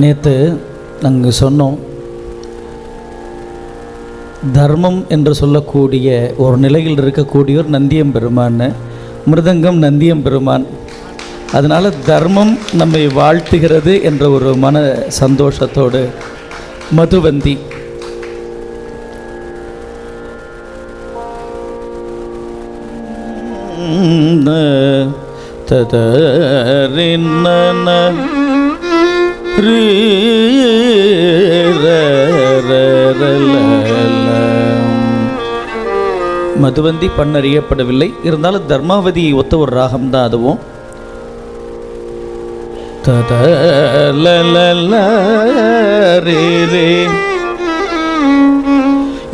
நேற்று நாங்கள் சொன்னோம், தர்மம் என்று சொல்லக்கூடிய ஒரு நிலையில் இருக்கக்கூடியவர் நந்தியம் பெருமான், மிருதங்கம் நந்தியம் பெருமான். அதனால் தர்மம் நம்மை வாழ்த்துகிறது என்ற ஒரு மன சந்தோஷத்தோடு மதுவந்தி மதுவந்தி பண்ணறியப்படவில்லை. இருந்தாலும் தர்மாவதி ஒத்த ஒரு ராகம்தான் அதுவும்.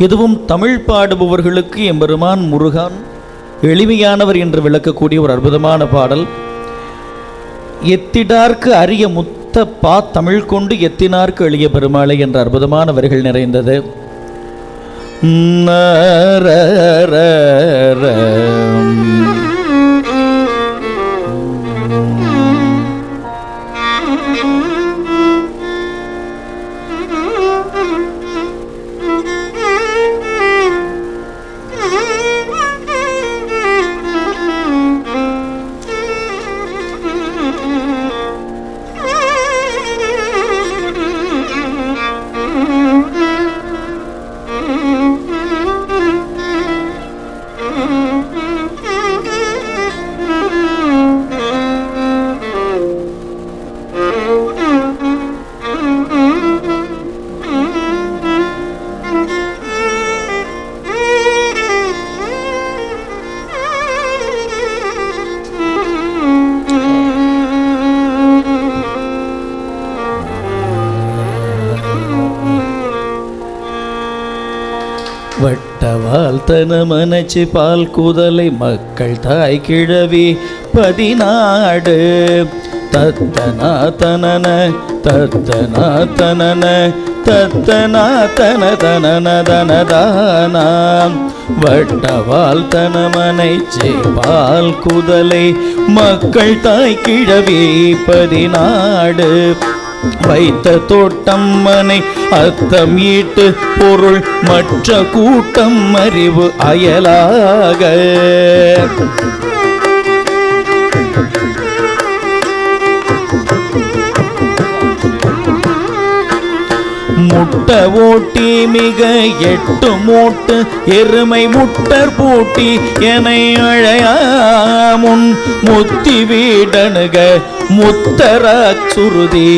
இதுவும் தமிழ் பாடுபவர்களுக்கு எம்பெருமான் முருகான் எளிமையானவர் என்று விளக்கக்கூடிய ஒரு அற்புதமான பாடல். எத்திடார்க்கு அரிய முத்த பா தமிழ் கொண்டு எத்தினார்க்கு எளிய பெருமாளை என்ற அற்புதமான வரிகள் நிறைந்தது. வட்டவால் தனமனச்சு பால் கூதலை மக்கள் தாய் கிழவி பதினாடு தத்தனா தனன தத்தனா தனன தத்தனா தன தனன தனதானாம். வட்டவால் தனமனைச்சு பால் கூதலை மக்கள் தாய் கிழவி பதினாடு வைத்த தோட்டம் மனை அத்தம் ஈட்டு பொருள் மற்ற கூட்டம் அறிவு அயலாக முட்ட ஓட்டி மிக 8 மூட்டு எருமை முட்டர் பூட்டி என்னை அழையாமுன் முத்தி வீடணுக முத்தரா சுருதி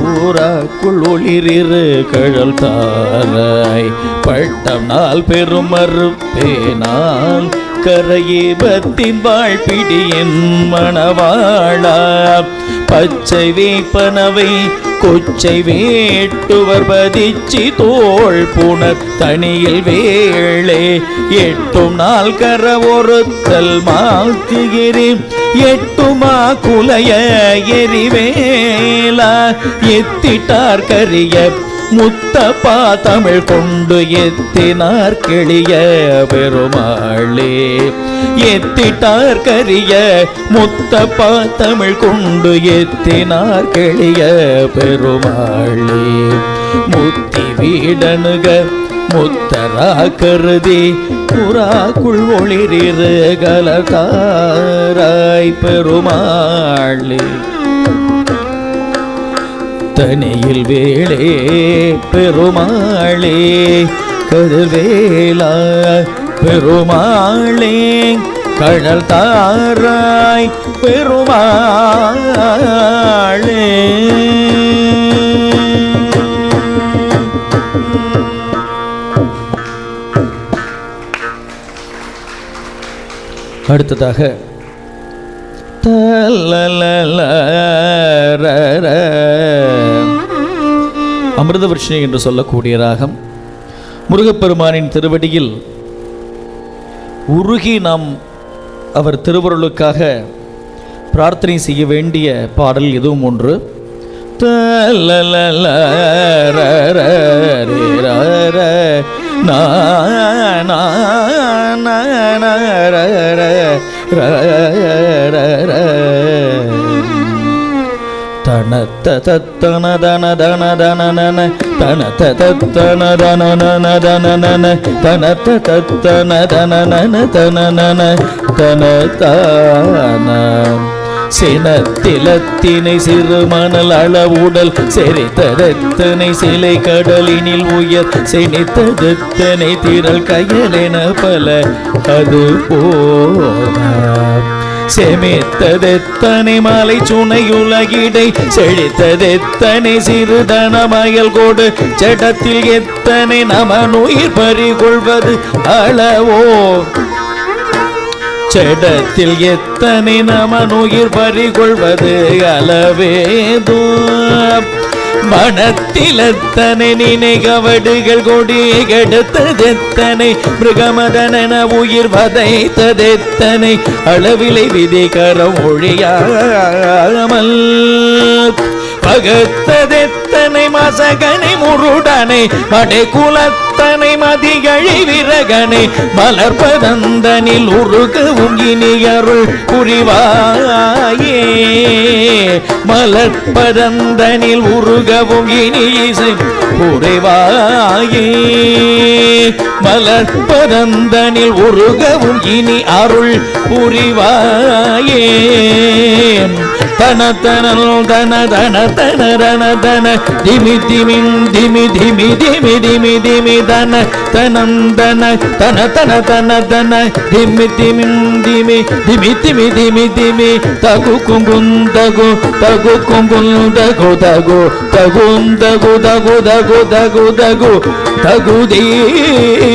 ஊராக்குள் ஒளிரிரு கழல் தாராய் பட்டம் நாள் பெருமறுப்பேனால் கரையேபத்தின் வாழ்பிடியின் மணவாளா பச்சை வேப்பனவை கொச்சை வேட்டுவர் பதிச்சி தோள் புனர் தனியில் வேளே 8 நாள் கர ஒருத்தல் மாத்திகிரி 8 மா குலைய எரிவேலா எத்திட்டார் கரிய முத்தப்பா தமிழ் கொண்டு எத்தினார் கிளிய பெருமாளே எத்திட்டார் கரிய முத்தப்பா தமிழ் கொண்டு எத்தினார் கிளிய பெருமாளே முத்தி வீடணுக முத்தரா கருதி புறாக்குள் ஒளிரிரு கலகாராய் பெருமாளே தனியில் வேளே பெருமாளே கதிர்வேலா பெருமாளே கழல் தாராய் பெருமாளே. அடுத்ததாக அமிர்தவர்ஷினி என்று சொல்லக்கூடிய ராகம். முருகப்பெருமானின் திருவடியில் உருகி நாம் அவர் திருவருளுக்காக பிரார்த்தனை செய்ய வேண்டிய பாடல் இதுவும் ஒன்று. தனத்த தத்தன தன தன தன நன தன தத்தன தன நன தன நன தன தத்தன தன நன தன நன தன தான சினத்திலத்தினை சிறுமணல் அளவுடல் செறித்ததத்தனை சிலை கடலினில் உயர் செனித்ததத்தனை திரள் கையலென பல அது போன செமித்ததெத்தனை மலை சுனையுலகிடை செழித்ததெத்தனை சிறுதனமயல் கோடு ஜடத்தில் எத்தனை நமனுயிர் பறிகொள்வது அளவோ செடத்தில் எத்தனை நமனுயிர் பறிகொள்வது அளவேதோ மனத்தில் எத்தனை நினைகவடுகள் கொடி கெடுத்ததெத்தனை மிருகமதன உயிர் வதைத்ததெத்தனை அளவிலை விதிகரம் ஒழியாமல் பகத்ததெத்தனை மசகனை முருடனை மடை குலத்தனை மதிகழி விரகனை மலர்பதந்தனில் உருகவும் இனி அருள் புரிவாயே மலர்பதந்தனில் உருகவும் இனி இசை புரிவாயே மலர்பதந்தனில் உருகவும் இனி அருள் புரிவாயே தன தனல் தன தன தன தன தன திமி திமிம் திமி திமி திமி திமி திமி தன தனம் தன தன தன தன தன திமி திமிம் திமி திமி திமி திமி திமி தகு குங்குந்தகு தகு குங்குந்தகு தகு தகுந்தகு தகு தகு தகு தகு தகுதேதோ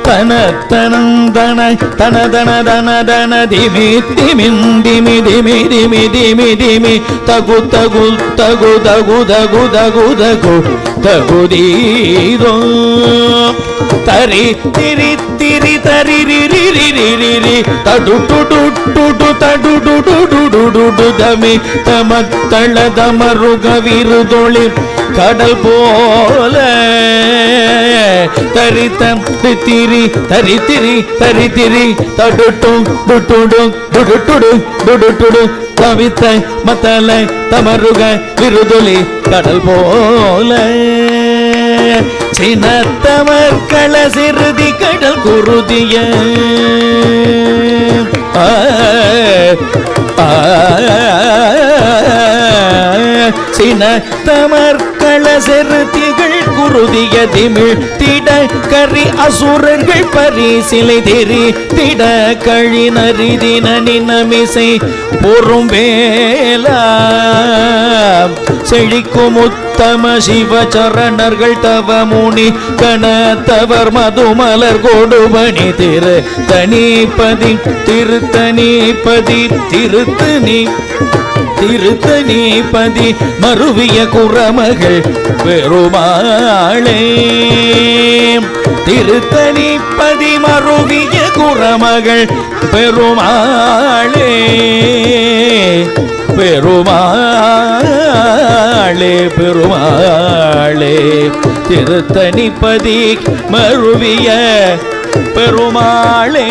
தன தனந்தன தன தன தன தன திமி திமிம் திமி திமி திமி திமி திமி தகு தகு தகு தகு தகு தகு தகு தகுதீதோ தரி திரி திரி தரி ரிரி ரிரி ரிரி தடு டுடு டுடு தடு டுடு டுடு டுடு தமி தமத்தள தமருக விருதொளி கடல் போல தரித்தம் திரி தரி திரி தரி திரி தடுட்டு டுடு டுடு டுடு டுடு டுடு தவித்த மத்தல தமருக விருதொளி கடல் போல சினத்தமர் கள சிறுதி கடல் குருதிய சினத்தமர் கள செருத்திகள் குருதிய திமிழ் திட கரி அசுரர்கள் பரிசிலை தெரி திட கழினரிதின நினமிசை பொறும் வேலா செழிக்கும் உத்தம சிவச்சரணர்கள் தவமுனி கணத்தவர் மதுமலர் கொடுபணி திரு தனிபதி திருத்தனிபதி திருத்தனி திருத்தனிபதி மருவிய குரமகள் பெருமாளே திருத்தனிபதி மருவிய குரமகள் பெருமாளே பெருமாளே பெருமாளே திருத்தனிபதி மருவிய பெருமாளே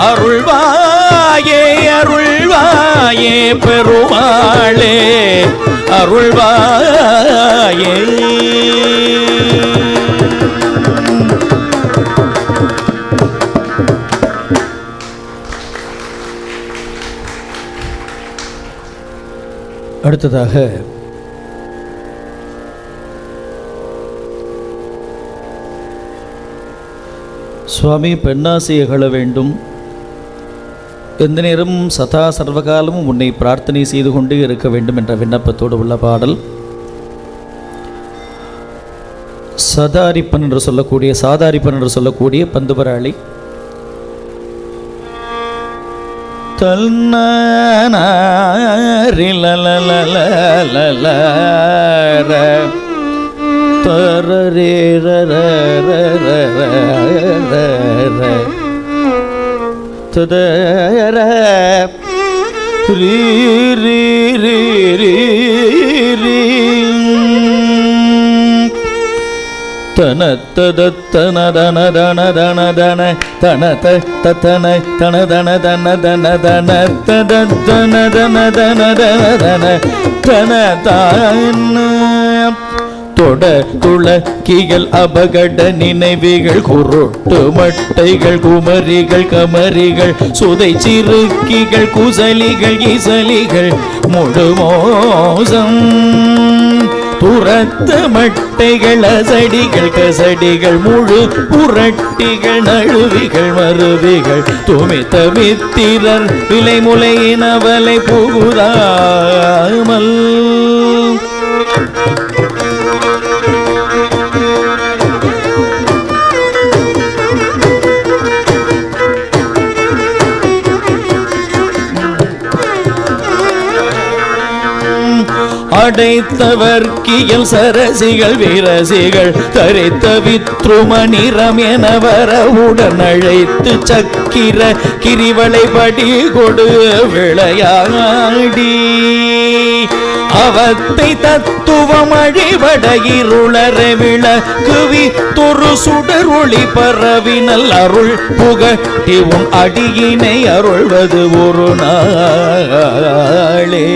அருள்வாயே அருள்வாயே பெருமாளே அருள்வாயே அடுத்ததாக சுவாமி பெண்ணாசை அகழ வேண்டும், எந்த நேரமும் சதா சர்வகாலமும் உன்னை பிரார்த்தனை செய்து கொண்டே இருக்க வேண்டும் என்ற விண்ணப்பத்தோடு உள்ள பாடல். சாதாரிப்பன் என்று சொல்லக்கூடிய பந்துபராளி தனத்தத தனதன தன தன தன தனத தன தன தன தன தன தன தத தன தன தன தன தன தன தொட துளக்கிகள் அபகட நினைவுகள் குருட்டு மட்டைகள் குமரிகள் கமரிகள் சுதை சிறுக்கிகள் குசலிகள் இசலிகள் முழு மோசம் துரத்த மட்டைகள் அசடிகள் கசடிகள் முழு புரட்டிகள் நழுவிகள் மருவிகள் துமித்த மித்திரர் விலை முலையினவலை புகுதாமல் அடைத்தவர் கியல் சரசிகள் வீரசிகள் தரித்த வித்ருமணிரம் என வரவுடன் அழைத்து சக்கிர கிரிவளை படி கொடு விளையாடி அவத்தை தத்துவம் அழிவட இருளற விளக்குவி தொரு சுடர் ஒளி பரவினல் அருள் புகட்டி உன் அடியினை அருள்வது ஒரு நாளே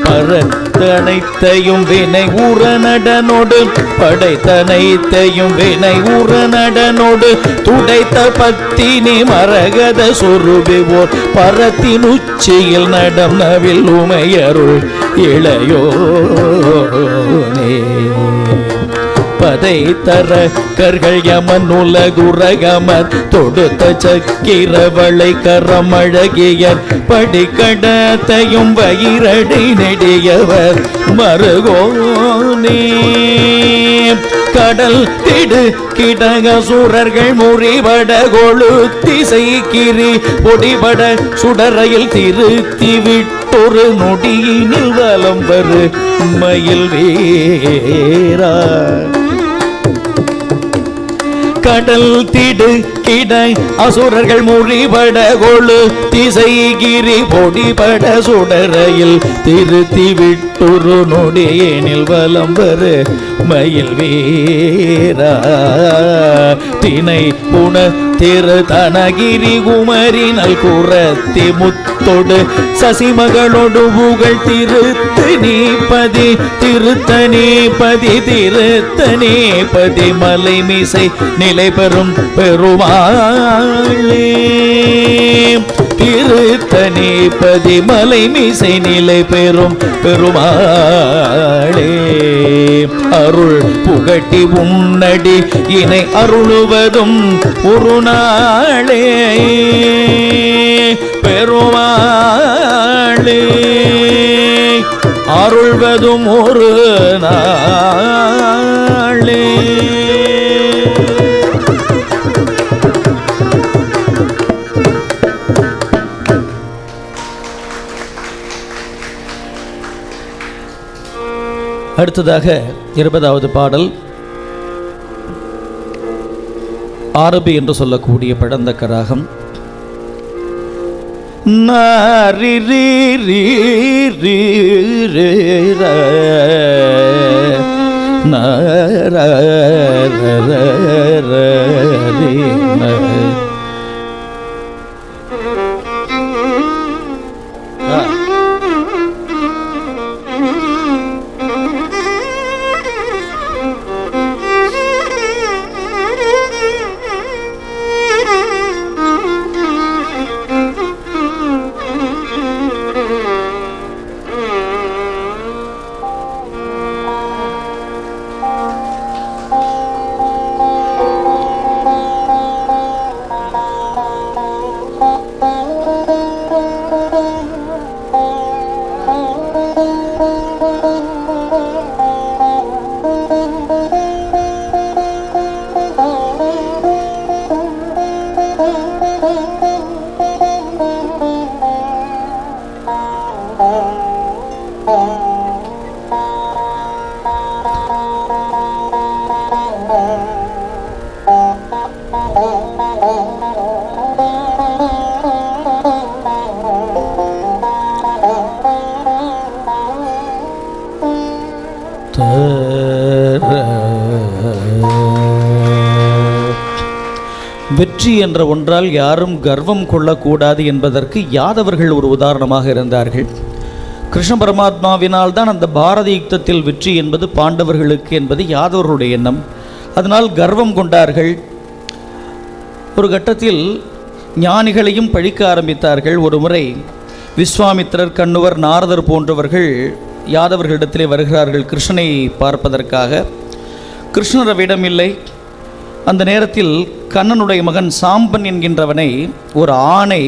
பரத்தனைத்தையும் வினை உற நடனோடு படைத்தனைத்தையும் வினை உற நடனோடு துடைத்த பத்தினி மரகத சொருபிவோர் பரத்தின் உச்சியில் நடம் நவில் உமையருள் இளையோனே பதை தர கர்கள் யமன் உலகுரகமர் தொடுத்த சக்கிரவளை கரமழகியர் படிக்கடத்தையும் வயிரடை நெடியவர் மருகோனே கடல் திடு கிடக சூரர்கள் முறிபட கொழுத்திசை கிரி பொடிபட சுடரையில் திருத்தி விட்டொரு நொடியினில் வலம் வரு மயில் வீரா கடல் திடு கிடை அசுரர்கள் முறிபட கொழு திசைகிரி பொடிபட சுடரையில் திருத்தி விட்டுரு நொடியேனில் வலம் வரு மயில் வீரா தினை புன திரு தனகிரி குமரினல் குரத்தி முத்தொடு சசிமகளோடு புகழ் திருத்த நீபதி திருத்த நீபதி திருத்த நீபதி மலை மிசை நிலை பெறும் பெருமாளே திருத்த நீபதி மலை மிசை நிலை பெறும் பெருமாளே அருள் புகட்டி உன்னடி இணை அருளுவதும் ஒரு நாளே பெருமாளே அருள்வதும் ஒரு நாளே. அடுத்ததாக 20வது பாடல் ஆரபி என்று சொல்லக்கூடிய பழந்தக்க ராகம். நாரி ரீ ரீ ரீ ரே ர ந ர ர ர ரீ ந. வெற்றி என்ற ஒன்றால் யாரும் கர்வம் கொள்ளக்கூடாது என்பதற்கு யாதவர்கள் ஒரு உதாரணமாக இருந்தார்கள். கிருஷ்ண பரமாத்மாவினால் தான் அந்த பாரத யுத்தத்தில் வெற்றி என்பது பாண்டவர்களுக்கு என்பது யாதவர்களுடைய எண்ணம். அதனால் கர்வம் கொண்டார்கள். ஒரு கட்டத்தில் ஞானிகளையும் பழிக்க ஆரம்பித்தார்கள். ஒரு முறை விஸ்வாமித்திரர், கண்ணுவர், நாரதர் போன்றவர்கள் யாதவர்களிடத்திலே வருகிறார்கள் கிருஷ்ணனை பார்ப்பதற்காக. கிருஷ்ணர் இடமில்லை. அந்த நேரத்தில் கண்ணனுடைய மகன் சாம்பன் என்கின்றவனை ஒரு ஆணை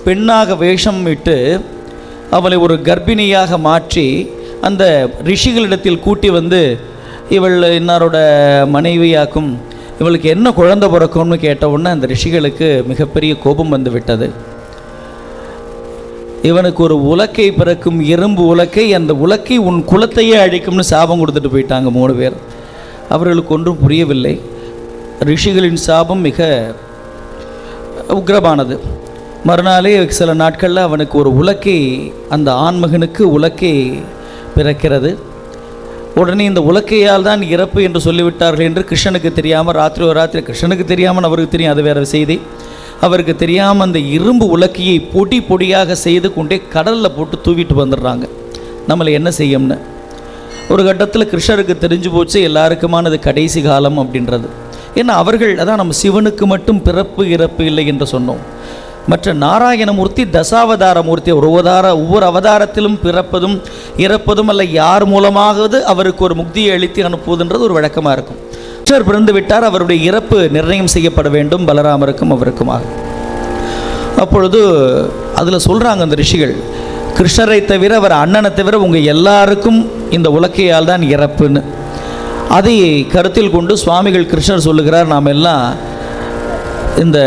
பெண்ணாக வேஷம் விட்டு அவளை ஒரு கர்ப்பிணியாக மாற்றி அந்த ரிஷிகளிடத்தில் கூட்டி வந்து, இவள் இன்னாரோட மனைவியாக்கும், இவளுக்கு என்ன குழந்தை பிறக்கும்னு கேட்ட உடனே அந்த ரிஷிகளுக்கு மிகப்பெரிய கோபம் வந்து விட்டது. இவனுக்கு ஒரு உலக்கை பிறக்கும், இரும்பு உலக்கை, அந்த உலக்கை உன் குலத்தையே அழிக்கும்னு சாபம் கொடுத்துட்டு போயிட்டாங்க 3 பேர். அவர்களுக்கு ஒன்றும் புரியவில்லை. ரிஷிகளின் சாபம் மிக உக்கிரமானது. மறுநாளே சில நாட்களில் அவனுக்கு ஒரு உலக்கை, அந்த ஆண்மகனுக்கு உலக்கை பிறக்கிறது. உடனே இந்த உலக்கையால் தான் இறப்பு என்று சொல்லிவிட்டார்கள் என்று கிருஷ்ணனுக்கு தெரியாமல், ராத்திரி கிருஷ்ணனுக்கு தெரியாமல் அவருக்கு தெரியும், அது வேறு செய்தி. அவருக்கு தெரியாமல் அந்த இரும்பு உலக்கையை பொடி பொடியாக செய்து கொண்டே கடலில் போட்டு தூவிட்டு வந்துடுறாங்க. நம்மளை என்ன செய்யும்னு. ஒரு கட்டத்தில் கிருஷ்ணருக்கு தெரிஞ்சு போச்சு எல்லாருக்குமானது கடைசி காலம் அப்படின்றது. ஏன்னா அவர்கள், அதான் நம்ம சிவனுக்கு மட்டும் பிறப்பு இறப்பு இல்லை என்று சொன்னோம். மற்ற நாராயணமூர்த்தி தசாவதார மூர்த்தி, ஒவ்வொரு அவதாரத்திலும் பிறப்பதும் இறப்பதும் அல்ல, யார் மூலமாவது அவருக்கு ஒரு முக்தியை அளித்து அனுப்புவதுன்றது ஒரு வழக்கமாக இருக்கும். கிருஷ்ணர் பிறந்து விட்டார், அவருடைய இறப்பு நிர்ணயம் செய்யப்பட வேண்டும் பலராமருக்கும் அவருக்குமாக. அப்பொழுது அதில் சொல்கிறாங்க அந்த ரிஷிகள், கிருஷ்ணரை தவிர, அவர் அண்ணனை தவிர உங்கள் எல்லாருக்கும் இந்த உலக்கையால் தான் இறப்புன்னு. அதை கருத்தில் கொண்டு சுவாமிகள் கிருஷ்ணர் சொல்லுகிறார், நாம் எல்லாம் இந்த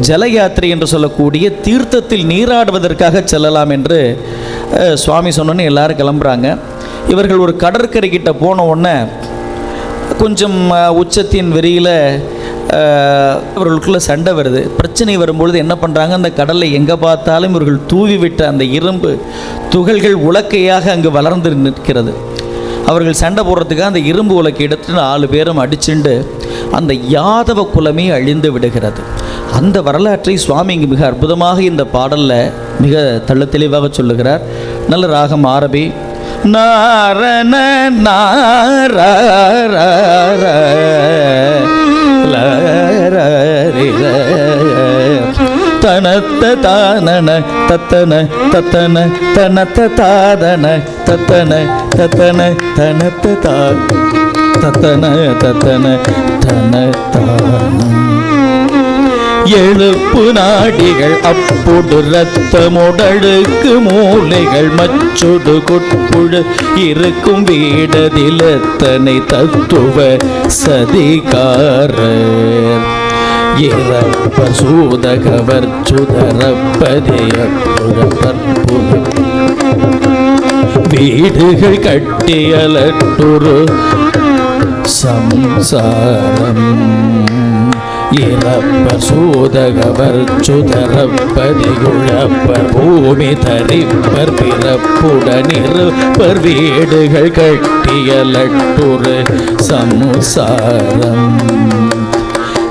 ஜல யாத்திரை என்று சொல்லக்கூடிய தீர்த்தத்தில் நீராடுவதற்காக செல்லலாம் என்று சுவாமி சொன்னோன்னே எல்லாரும் கிளம்புறாங்க. இவர்கள் ஒரு கடற்கரைக்கிட்ட போன உடனே கொஞ்சம் உச்சத்தின் வெறியில் இவர்களுக்குள்ளே சண்டை வருது. பிரச்சனை வரும்பொழுது என்ன பண்ணுறாங்க, அந்த கடலில் எங்கே பார்த்தாலும் இவர்கள் தூவி விட்ட அந்த இரும்பு துகள்கள் உலக்கையாக அங்கு வளர்ந்து நிற்கிறது. அவர்கள் சண்டை போடுறதுக்காக அந்த இரும்பு உலக்கை எடுத்து 4 பேரும் அடிச்சுண்டு அந்த யாதவ குலமே அழிந்து விடுகிறது. அந்த வரலாற்றை சுவாமி இங்கு மிக அற்புதமாக இந்த பாடலில் மிக தெள்ள தெளிவாக சொல்லுகிறார். நல்ல ராகம் ஆரபி. நாரண நார தனத்த தானன தத்தன தத்தன தனத்த தாதன தத்தன தத்தன தனத்த தா தத்தன தத்தன தனத்தான எழுப்பு நாடிகள் அப்பொடு இரத்தமுடலுக்கு மூளைகள் மச்சொடு கொட்புழு இருக்கும் வீடதிலத்தனை தத்துவ சதிகாரர் இறப்பர் சூதகவர் சுதரப்பதியப்புறப்பர் வீடுகள் கட்டியலட்டுரு சம்சாரம் இறப்பர் சூதகவர் சுதரப்பதிகுழப்பர் பூமி தரிப்பர் பிறப்புடனிருப்பர் வீடுகள் கட்டியலட்டுரு சம்சாரம்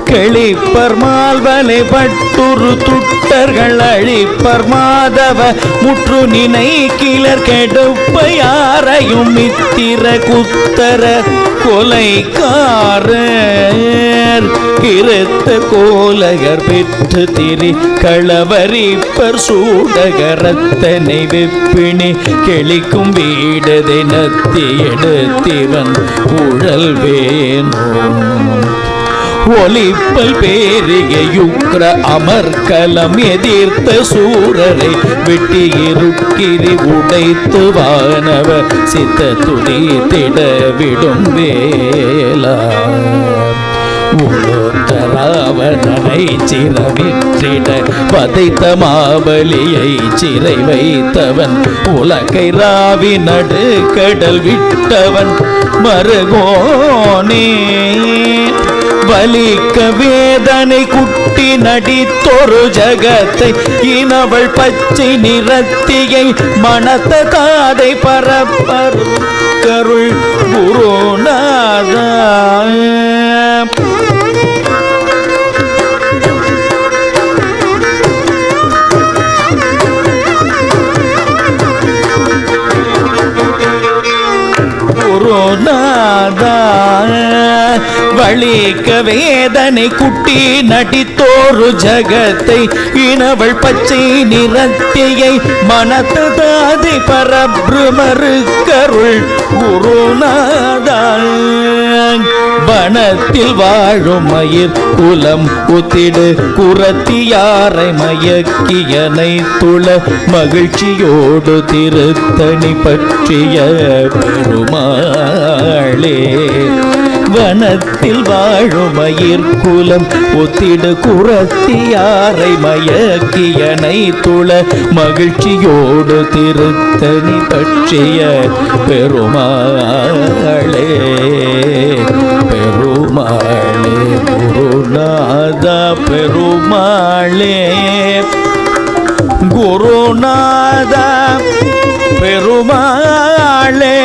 கிளிப்பர் மால்வலை பட்டுரு துட்டர்கள் அழிப்பர் மாதவ முற்று நினை கிளர் கெடுப்பையாரையும் மித்திர குத்தர கொலைக்காரர் கிருத்த கோலகர் பெற்று திரி களவரிப்பர் சூடகரத்தனை வெப்பிணி கெளிக்கும் வீடதை நத்தி எடுத்திவன் உழல் வேணும் ஒலிப்பல் பேரிய யுக்ர அமர்கலம் எதிர்த்த சூரரை வெட்டி இருக்கிரி உடைத்து வானவ சித்த துதி திட விடும் வேலா ராவணனை சிறவிற்றிட பதைத்த மாபலியை சிறை வைத்தவன் உலகை ராவி நடு கடல் விட்டவன் மருகோனே வலிக்க வேதனை குட்டி நடித்தொரு ஜகத்தை இனவள் பச்சை நிறத்தியை மனத்த காதை பரப்பரு கருள் குருநாதா. குருநாதா வலிக்க வேதனை குட்டி நடித்தோரு ஜகத்தை இனவள் பச்சை நிறத்தியை மனத்து தாதி பரபிரமரு கருள் குருநாதா. வனத்தில் வாழும் மயிர் குலம் உத்திடு குரத்தியாரை மயக்கியனை துள மகிழ்ச்சியோடு திருத்தணி பற்றிய பெருமாளே. வனத்தில் வாழும் மயிர் குலம் ஒத்திடு குரத்தியாரை மயக்கியனை துள மகிழ்ச்சியோடு திருத்தணி பற்றிய பெருமாளே பெருமாளே குருநாதா பெருமாளே குருநாதா பெருமாளே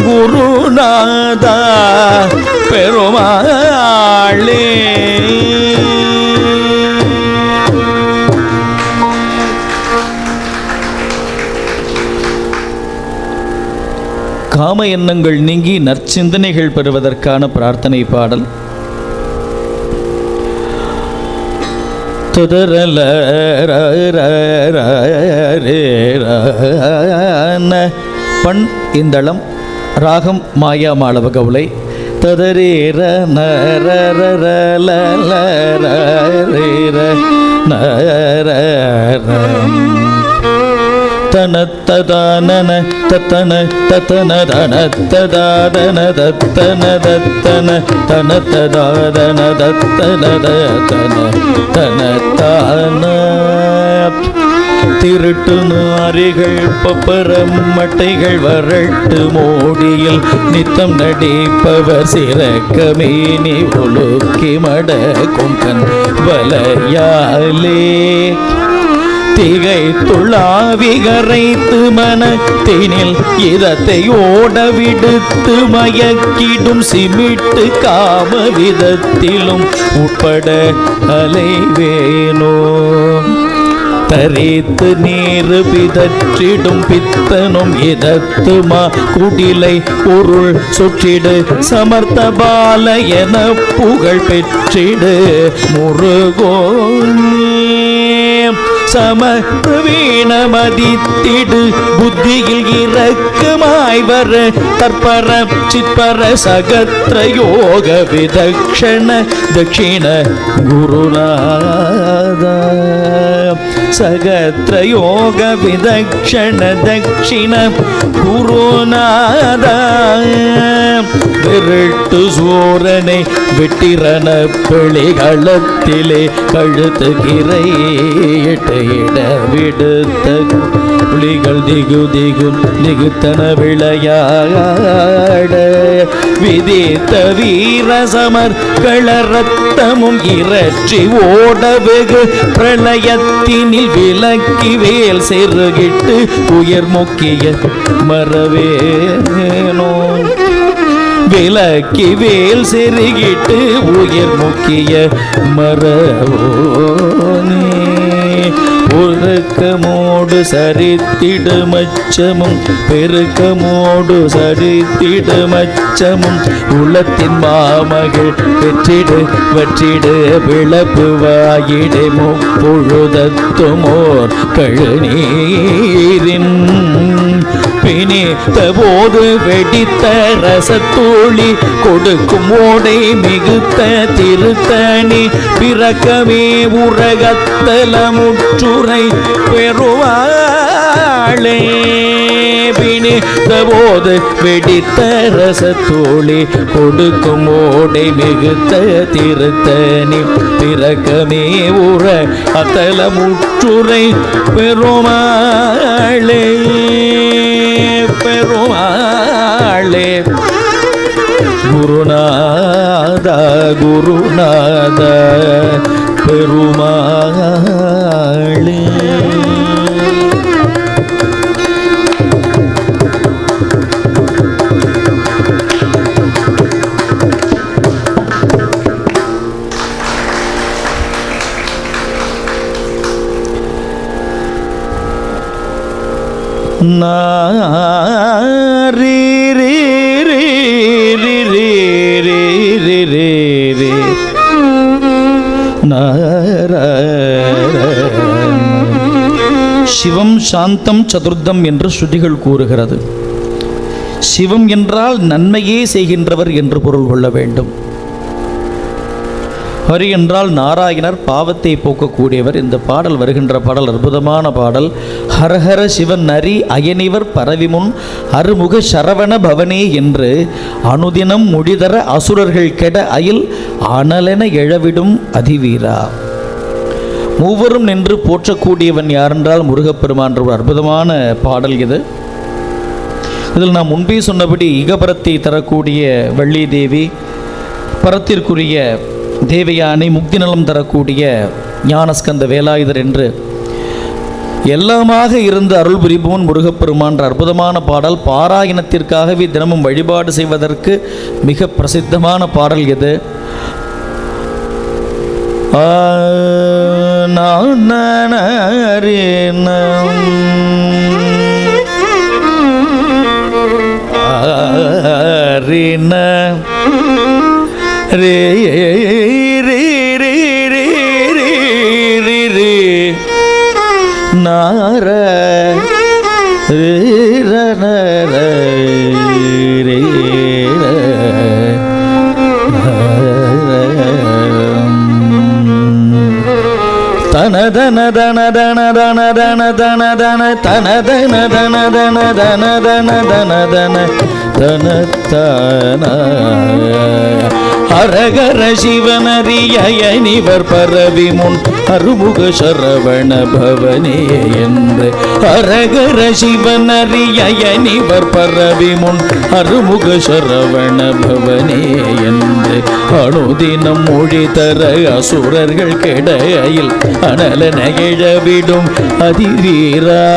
குருநாதா பெருமாளே. காம எண்ணங்கள் நீங்கி நற்சிந்தனைகள் பெறுவதற்கான பிரார்த்தனை பாடல். பண் இந்தளம் ராகம் மாயா மாளவ கவுளை. ததரேர தனத்ததானன தத்தன தத்தன தனத்ததாதன தத்தன தத்தன தனத்ததாதன தத்தன தத்தன தனத்தான. திருட்டு நாரிகள் பப்பரம் மட்டைகள் வரட்டு மோடியில் நித்தம் நடிப்பவர் சிறக்கமேனி ஒழுக்கி மடக்கும் கண் வலையாலே. திகை துளாவிகரைத்து மனத்தினில் இதத்தை ஓட விடுத்து மயக்கிடும் சிமிட்டு காம விதத்திலும் உட்பட அலைவேனோ. தரித்து நீர் பிதற்றிடும் பித்தனும் இதத்துமா குடிலை பொருள் சுற்றிடு சமர்த்த பால என புகழ் பெற்றிடு முருகோனே. சமர்த்த வீணமதித்திடு புத்தியில் இறக்கமாய் வர தற்பர சிற்பர சகத்ர யோக விதக்ஷண தட்சிண குருநாதா. சகத்ர யோக விதக்ஷண தட்சிண குருநாதா. விரட்டு சூரனை வெட்டிரன பிளிகளத்திலே கழுத்துகிறை இட விடுத்த புலிகள் திகு திகு திகுத்தன விளையாட விதித்த வீர சமர்கள ரத்தமும் இறற்றி ஓட வெகு பிரளயத்தினில் விலக்கி வேல் செருகிட்டு உயர் முக்கிய மரவேனோ. விலக்கி வேல் செருகிட்டு உயர் முக்கிய மரவோனே. உருக்கமோடு சரித்திடு மச்சமும் பெருக்கமோடு சரித்திடு மச்சமும் உளத்தின் மாமகள் பெற்றிடு வற்றிடு விளப்பு வாயிடை முப்பொழுதத்துமோர் கழுநீரின் பிணித்த போது வெடித்த ரசத்தூளி கொடுக்கும் ஓடை மிகுத்த திருத்தணி பிறக்கமே உரகத்தல முற்றுரை பெறுவாளே. பிணித்த போது வெடித்த ரசத்தூளி கொடுக்கும் ஓடை மிகுத்த திருத்தணி பிறக்கமே உர அத்தல முற்றுரை பெருமாளே பெருமாளே குருநாதா. சதா குருநாத பெருமாளே. சிவம் சாந்தம் சதுர்த்தம் என்று ஸ்ருதிகள் கூறுகிறது. சிவம் என்றால் நன்மையே செய்கின்றவர் என்று பொருள் கொள்ள வேண்டும். ஹரி என்றால் நாராயணர், பாவத்தை போக்கக்கூடியவர். இந்த பாடல் வருகின்ற பாடல் அற்புதமான பாடல். ஹரஹர சிவன் நரி அயனிவர் பரவிமுன் அருமுக சரவண பவனே என்று அனுதினம் முடிதர அசுரர்கள் கெட அயில் அனலென எழவிடும் அதிவீரா. மூவரும் நின்று போற்றக்கூடியவன் யாரென்றால் முருகப்பெருமான். ஒரு அற்புதமான பாடல் இது. இதில் நாம் முன்பே சொன்னபடி இகபரத்தை தரக்கூடிய வள்ளி தேவி, பரத்திற்குரிய தேவயானை, முக்தி நலம் தரக்கூடிய ஞானஸ்கந்த வேலாயுதர் என்று எல்லாமாக இருந்து அருள் புரிபவன் முருகப்பெருமான். அற்புதமான பாடல். பாராயணத்திற்காகவே தினமும் வழிபாடு செய்வதற்கு மிக பிரசித்தமான பாடல் இது. ரே ரே ரே ரே ரே ரே ரே நார ரே ர ரே தன தன தன தன தன தன தன தன தன தன தன தன தன தன தன தன தன தன ஹரஹர சிவனரியனிவர் பரவி முன் அருமுக சரவண பவனே என்று. ஹரஹர சிவனரியனிவர் பரவி முன் அருமுக சரவண பவனே என்று அனுதினம் மொழி தர அசுரர்கள் கெடையில் அனலன எழவிடும் அதிவீரா.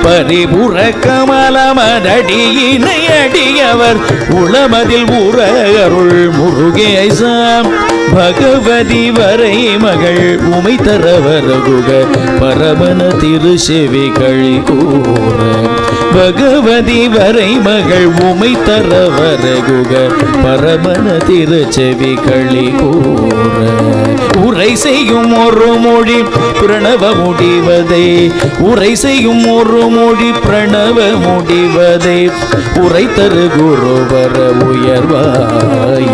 பரிபுற கமலமதடியினை அடியவர் உளமதில் உற அருள் முருகேசம். பகவதி வரை மகள் உமை தரவரகுக பரமன திருச்செவி கழி கூற. பகவதி வரை மகள் உமை தரவரகுக பரமன திருச்செவி கழி கூற. உரை செய்யும் ஒரு மொழி பிரணவ முடிவதை, உரை செய்யும் ஒரு மொழி பிரணவ முடிவதை உரை தரு குருவர உயர்வாய.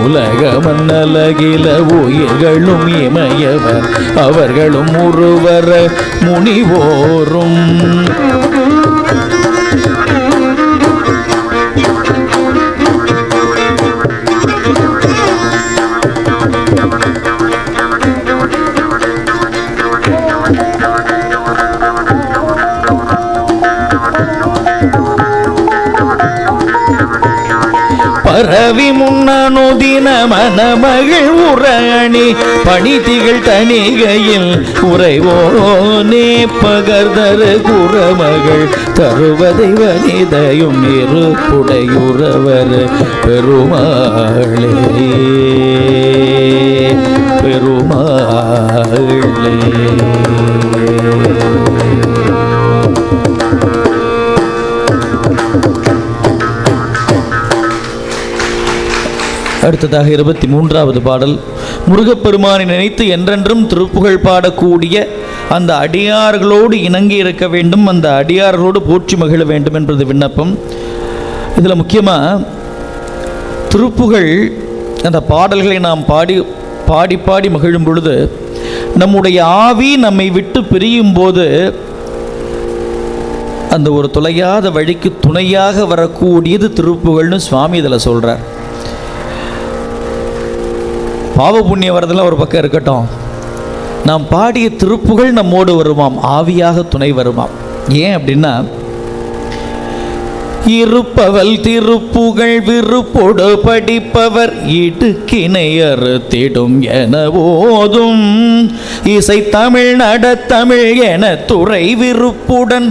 உலக மன்னலகில உயிர்களும் இமயவர் அவர்களும் ஒருவர முனிவோரும். பரவி முன்னனுதின மணமகள் உரணி பணிதிகள் தணிகையில் உறைவோனே. பகர்தரு குறமகள் தருவதை வனிதையும் இருப்புடையுறவர் பெருமாளே பெருமாளே. அடுத்ததாக 23வது பாடல். முருகப்பெருமானை நினைத்து என்றென்றும் திருப்புகழ் பாடக்கூடிய அந்த அடியார்களோடு இணங்கி இருக்க வேண்டும், அந்த அடியார்களோடு போற்றி மகிழ வேண்டும் என்பது விண்ணப்பம். இதில் முக்கியமாக திருப்புகழ் அந்த பாடல்களை நாம் பாடி பாடி பாடி மகிழும் பொழுது நம்முடைய ஆவி நம்மை விட்டு பிரியும் போது அந்த ஒரு தொலையாத வழிக்கு துணையாக வரக்கூடியது திருப்புகழ்னு சுவாமி இதில் சொல்கிறார். பாவ புண்ணிய வரதெல்லாம் ஒரு பக்கம் இருக்கட்டும், நாம் பாடிய திருப்புகழ் நம்மோடு வருமாம், ஆவியாக துணை வருமாம். ஏன் அப்படின்னா இருப்பவள் திருப்புகழ் விருப்பொடு படிப்பவர் இடுக்கினை அறுத்திடும் என ஓதும் இசை தமிழ் நடத்தமிழ் என துறை விருப்புடன்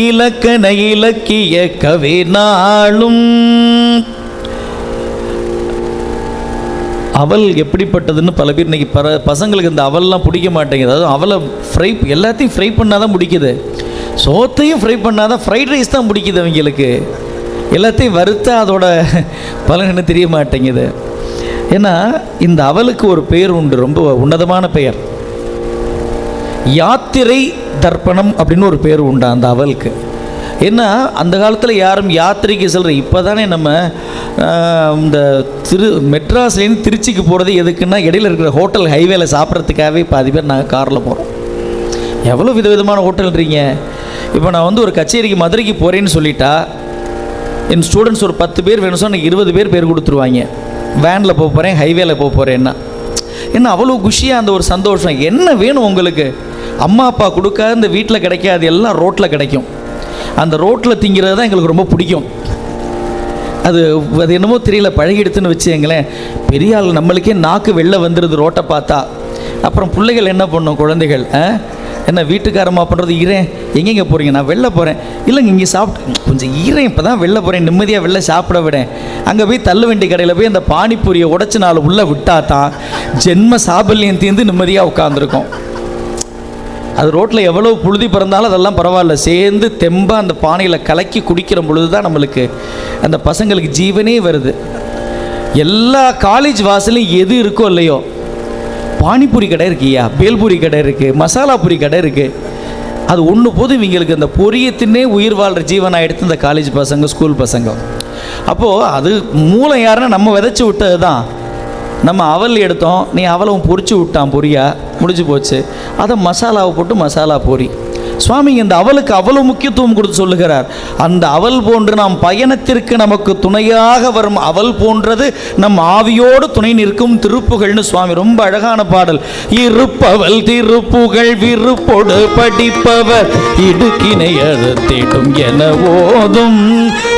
இலக்கண இலக்கிய கவி நாளும். அவல் எப்படிப்பட்டதுன்னு பல பேர் இன்றைக்கி பசங்களுக்கு இந்த அவல்லாம் பிடிக்க மாட்டேங்குது. அதாவது அவலை ஃப்ரை எல்லாத்தையும் ஃப்ரை பண்ணால் தான் பிடிக்குது, சோத்தையும் ஃப்ரை பண்ணால் தான் ஃப்ரைட் ரைஸ் தான் பிடிக்குது அவங்களுக்கு. எல்லாத்தையும் வறுத்தா அதோட பலன்னு தெரிய மாட்டேங்குது. ஏன்னா இந்த அவலுக்கு ஒரு பெயர் உண்டு, ரொம்ப உன்னதமான பெயர். யாத்திரை தர்ப்பணம் அப்படின்னு ஒரு பேர் உண்டு அந்த அவலுக்கு. ஏன்னா அந்த காலத்தில் யாரும் யாத்திரைக்கு செல்கிற, இப்போ தானே நம்ம இந்த மெட்ராஸ்லேருந்து திருச்சிக்கு போகிறது எதுக்குன்னா இடையில் இருக்கிற ஹோட்டல் ஹைவேல சாப்பிட்றதுக்காகவே பாதி பேர் நாங்கள் காரில் போகிறோம். எவ்வளோ விதவிதமான ஹோட்டல்ன்றீங்க. இப்போ நான் ஒரு கச்சேரிக்கு மதுரைக்கு போகிறேன்னு சொல்லிட்டா என் ஸ்டூடெண்ட்ஸ் ஒரு 10 பேர் வேணும் சொன்னால் 20 பேர் கொடுத்துருவாங்க. வேனில் போக போகிறேன், ஹைவேல போக போகிறேன்னா. ஏன்னா அவ்வளோ குஷியாக அந்த ஒரு சந்தோஷம். என்ன வேணும் உங்களுக்கு? அம்மா அப்பா கொடுக்காத இந்த வீட்டில் கிடைக்காது, எல்லாம் ரோட்டில் கிடைக்கும். அந்த ரோட்டில் திங்கிறது தான் எங்களுக்கு ரொம்ப பிடிக்கும். அது என்னமோ தெரியல, பழகிடுத்துன்னு வச்சுங்களேன். பெரிய ஆள் நம்மளுக்கே நாக்கு வெளில வந்துடுது ரோட்டை பார்த்தா. அப்புறம் பிள்ளைகள் என்ன பண்ணும், குழந்தைகள் என்ன வீட்டுக்காரமாக பண்ணுறது, ஈரேன் எங்கெங்கே போகிறீங்க? நான் வெளில போகிறேன். இல்லைங்க இங்கே சாப்பிட்டு கொஞ்சம் ஈரேன், இப்போ தான் வெளில போகிறேன், நிம்மதியாக வெளில சாப்பிட விடேன். அங்கே போய் தள்ளு வண்டி கடையில் போய் அந்த பானிபூரியை உடச்சி 4 உள்ளே விட்டா தான் ஜென்ம சாபல்யம் தீர்ந்து நிம்மதியாக உட்காந்துருக்கோம். அது ரோட்டில் எவ்வளோ புழுதி பிறந்தாலும் அதெல்லாம் பரவாயில்ல, சேர்ந்து தெம்பாக அந்த பானையில் கலக்கி குடிக்கிற பொழுது தான் நம்மளுக்கு அந்த பசங்களுக்கு ஜீவனே வருது. எல்லா காலேஜ் வாசலையும் எது இருக்கோ இல்லையோ, பானிபூரி கடை இருக்குயா, பேல்பூரி கடை இருக்குது, மசாலா பூரி கடை இருக்குது. அது ஒன்று போது இவங்களுக்கு அந்த பொரியத்தினே உயிர் வாழ்கிற ஜீவன் ஆகிடுத்து இந்த காலேஜ் பசங்க, ஸ்கூல் பசங்க. அப்போது அது மூலம் யாருன்னா நம்ம விதைச்சி விட்டது தான். நம்ம அவல் எடுத்தோம், நீ அவலை பொரிச்சு விட்டான் பொரியா, முடிஞ்சு போச்சு. அதை மசாலாவை போட்டு மசாலா பொரி. சுவாமி இந்த அவலுக்கு அவ்வளோ முக்கியத்துவம் கொடுத்து சொல்லுகிறார். அந்த அவல் போன்று நாம் பயணத்திற்கு நமக்கு துணையாக வரும் அவல் போன்றது நம் ஆவியோடு துணை நிற்கும் திருப்புகழ்னு சுவாமி ரொம்ப அழகான பாடல். இருப்பவள் திருப்புகழ் விருப்பொடு படிப்பவர் இடுக்கினை அறுத்திடும் என ஓதும்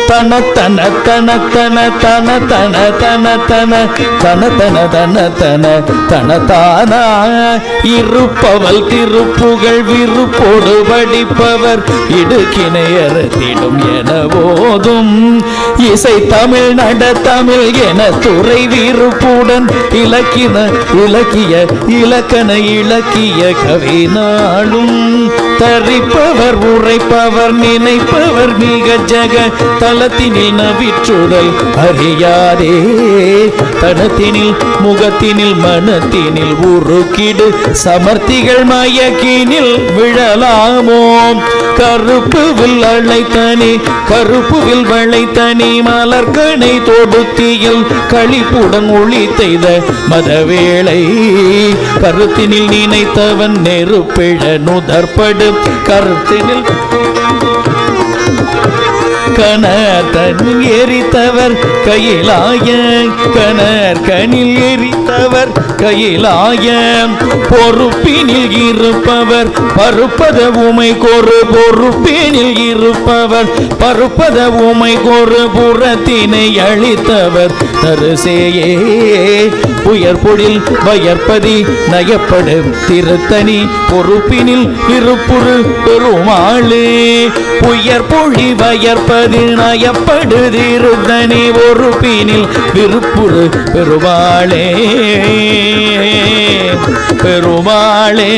தன தன தன தன தன தன தன தன தன தன தன தன தன தானா. இருப்பவள் திருப்புகழ் விருப்பொடு படிப்பவர் இடுக்கினை அறுத்திடும் என ஓதும் இசை தமிழ் நடத்தமிழ் என துறை விருப்புடன் இலக்கின இலக்கிய இலக்கண இலக்கிய கவி நாளும் தரிப்பவர் உரைப்பவர் நினைப்பவர் மிக ஜக தளத்தினில் நவிற்றுதல் அறியாதே தனத்தினில் முகத்தினில் மனத்தினில் உருக்கிடு சமர்த்திகள் மயக்கினில் விழலாமோ கருப்பு வில் அழைத்தனி கருப்பு வில் வளைத்தனி மலர்கனை தொடுத்தியில் களிப்புடன் ஒளி செய்த மதவேளை கருத்தினில் நினைத்தவன் நெருப்பிழ நுதற்படு கருத்தினில் கணத்தனில் எரித்தவர் கையிலாய கணற்கனில் எரித்தவர் கையிலாய பொறுப்பினில் இருப்பவர் பருப்பத உமை கோரு பொறுப்பினில் இருப்பவர் பருப்பத உமை கோரு புறத்தினை அளித்தவர் தருசேயே உயர்பொழில் வயற்பதி நயப்படு திருத்தனி பொறுப்பினில் இருப்புறு பெருமாளே உயர்பொழி வயற்பதி நயப்படுதிருத்தனி பொறுப்பினில் விருப்புறு பெருமாளே பெருமாளே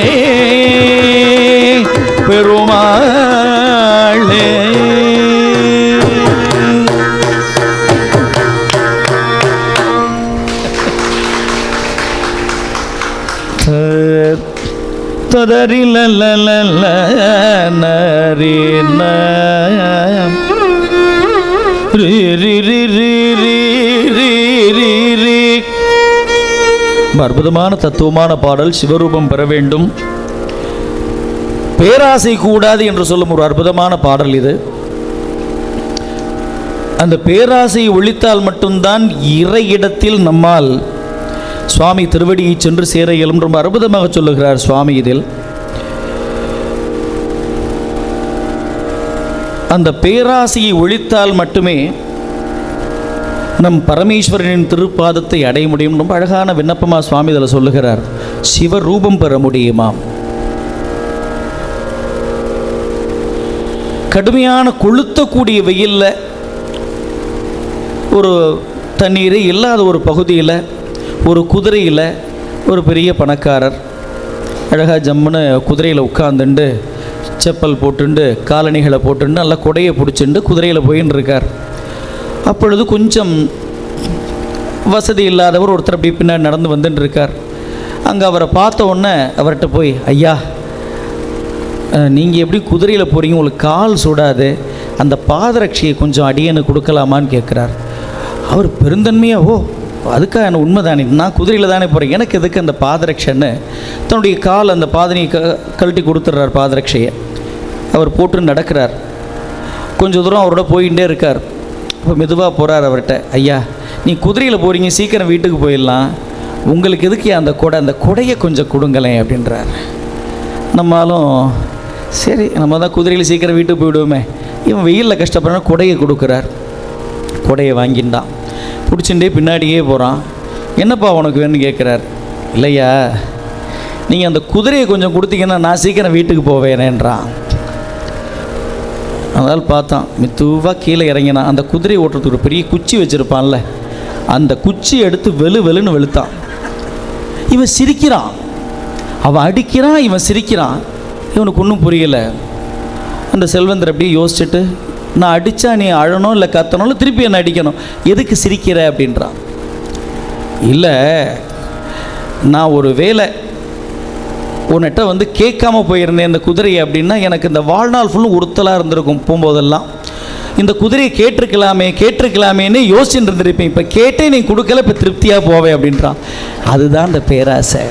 பெருமாளே. அற்புதமான தத்துவமான பாடல். சிவரூபம் பெற வேண்டும், பேராசை கூடாது என்று சொல்லும் ஒரு அற்புதமான பாடல் இது. அந்த பேராசையை ஒழித்தால் மட்டும்தான் இறை இடத்தில் நம்மால் சுவாமி திருவடியை சென்று சேர இயலும். ரொம்ப அற்புதமாக சொல்லுகிறார் சுவாமி இதில். அந்த பேராசையை ஒழித்தால் மட்டுமே நம் பரமேஸ்வரனின் திருப்பாதத்தை அடைய முடியும். ரொம்ப அழகான விண்ணப்பமா சுவாமி இதில் சொல்லுகிறார். சிவரூபம் பெற முடியுமாம். கடுமையான கொளுத்தக்கூடிய வெயிலில் ஒரு தண்ணீரே இல்லாத ஒரு பகுதியில் ஒரு குதிரையில் ஒரு பெரிய பணக்காரர் அழகாக ஜம்முன்னு குதிரையில் உட்காந்துண்டு செப்பல் போட்டுண்டு காலணிகளை போட்டுண்டு நல்லா கொடையை பிடிச்சிண்டு குதிரையில் போயின்னு இருக்கார். அப்பொழுது கொஞ்சம் வசதி இல்லாதவர் ஒருத்தர் அப்படி பின்னாடி நடந்து வந்துட்டு இருக்கார். அங்கே அவரை பார்த்த உடனே அவர்கிட்ட போய், ஐயா நீங்கள் எப்படி குதிரையில் போகிறீங்க, உங்களுக்கு கால் சுடாது, அந்த பாதரட்சியை கொஞ்சம் அடியேன்னு கொடுக்கலாமான்னு கேட்குறார். அவர் பெருந்தன்மையாக, ஓ அதுக்காக என்ன உண்மைதானே, நான் குதிரையில் தானே போகிறேன், எனக்கு எதுக்கு அந்த பாதரட்சைன்னு தன்னுடைய கால் அந்த பாதனையை கழட்டி கொடுத்துட்றார். பாதரட்சையை அவர் போட்டு நடக்கிறார். கொஞ்சம் தூரம் அவரோட போயிட்டே இருக்கார். இப்போ மெதுவாக போகிறார். அவர்கிட்ட, ஐயா நீ குதிரையில் போகிறீங்க, சீக்கிரம் வீட்டுக்கு போயிடலாம், உங்களுக்கு எதுக்கு அந்த கொடை, அந்த கொடையை கொஞ்சம் கொடுங்களேன் அப்படின்றார். நம்மளும் சரி நம்ம தான் குதிரையில் சீக்கிரம் வீட்டுக்கு போயிடுவோமே, இவன் வெயிலில் கஷ்டப்படுறா, கொடையை கொடுக்குறார். கொடையை வாங்கிட்டான், பிடிச்சிட்டே பின்னாடியே போகிறான். என்னப்பா உனக்கு வேணும்னு கேட்குறார். இல்லையா நீங்கள் அந்த குதிரையை கொஞ்சம் கொடுத்தீங்கன்னா நான் சீக்கிரம் வீட்டுக்கு போவேனேன்றான். அதனால் பார்த்தான், மெதுவாக கீழே இறங்கினான். அந்த குதிரை ஓட்டுறதுக்கு ஒரு பெரிய குச்சி வச்சுருப்பான்ல, அந்த குச்சி எடுத்து வெளுன்னு வெளுத்தான். இவன் சிரிக்கிறான், அவன் அடிக்கிறான், இவன் சிரிக்கிறான். இவனுக்கு ஒன்றும் புரியலை. அந்த செல்வந்தர் அப்படியே யோசிச்சுட்டு, நான் அடித்தா நீ அழணும் இல்லை கத்தணும் இல்லை திருப்பி என்ன அடிக்கணும், எதுக்கு சிரிக்கிற அப்படின்றான். இல்லை நான் ஒரு வேலை உன்னிட்ட கேட்காம போயிருந்தேன் இந்த குதிரையை அப்படின்னா எனக்கு இந்த வாழ்நாள் ஃபுல்லும் உறுத்தலாக இருந்திருக்கும். போகும்போதெல்லாம் இந்த குதிரையை கேட்டிருக்கலாமேன்னு யோசிச்சுட்டு இருந்திருப்பேன். இப்போ கேட்டே நீ கொடுக்கல, இப்போ திருப்தியாக போவேன் அப்படின்றான். அதுதான் இந்த பேராசை.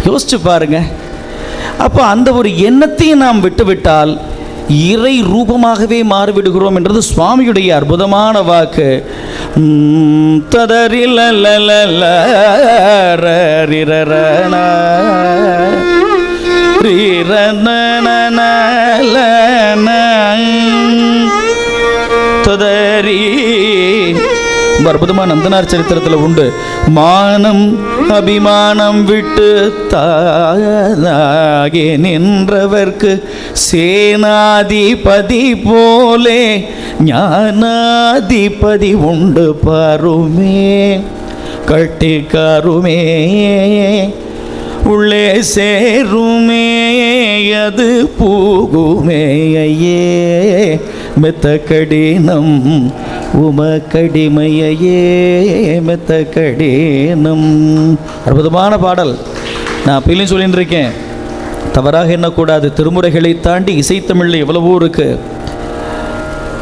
யோசிச்சு பாருங்க. அப்போ அந்த ஒரு எண்ணத்தையும் நாம் விட்டுவிட்டால் இறை ரூபமாகவே மாறிவிடுகிறோம் என்றது சுவாமியுடைய அற்புதமான வாக்கு. அற்புதமான நந்தனார் சரித்திரத்தில் உண்டு. மானம் அபிமானம் விட்டு தாகே நின்றவர்க்கு சேனாதிபதி போலே ஞானாதிபதி உண்டு பாருமே கட்டிக்காருமே உள்ளே சேருமே அது பூகுமே ஐயே மெத்த கடினம் உமக்கடிமையே மெத்த கடினம். அற்புதமான பாடல். நான் அப்பையிலையும் சொல்லிட்டு இருக்கேன், தவறாக எண்ணக்கூடாது. திருமுறைகளை தாண்டி இசைத்தமிழில் எவ்வளவோ இருக்கு.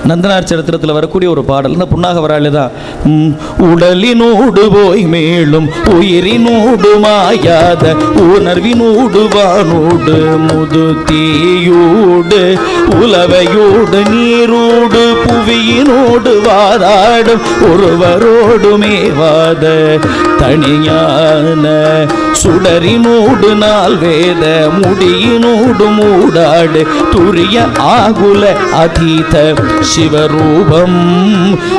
நந்தனார் சரித்திரத்தில் வரக்கூடிய ஒரு பாடல், இந்த புன்னாக வராளே தான். உடலினூடு போய் மேலும் உயிரினூடு மாயாத உணர்வினூடு வானூடு முது தீயூடு உலவையோடு நீரோடு புவியினோடு வாதாடும் ஒருவரோடு மேவாத தனியான சுடரினோடு நாள் வேத முடியினோடு மூடாடு துரிய ஆகுல அதீத சிவரூபம்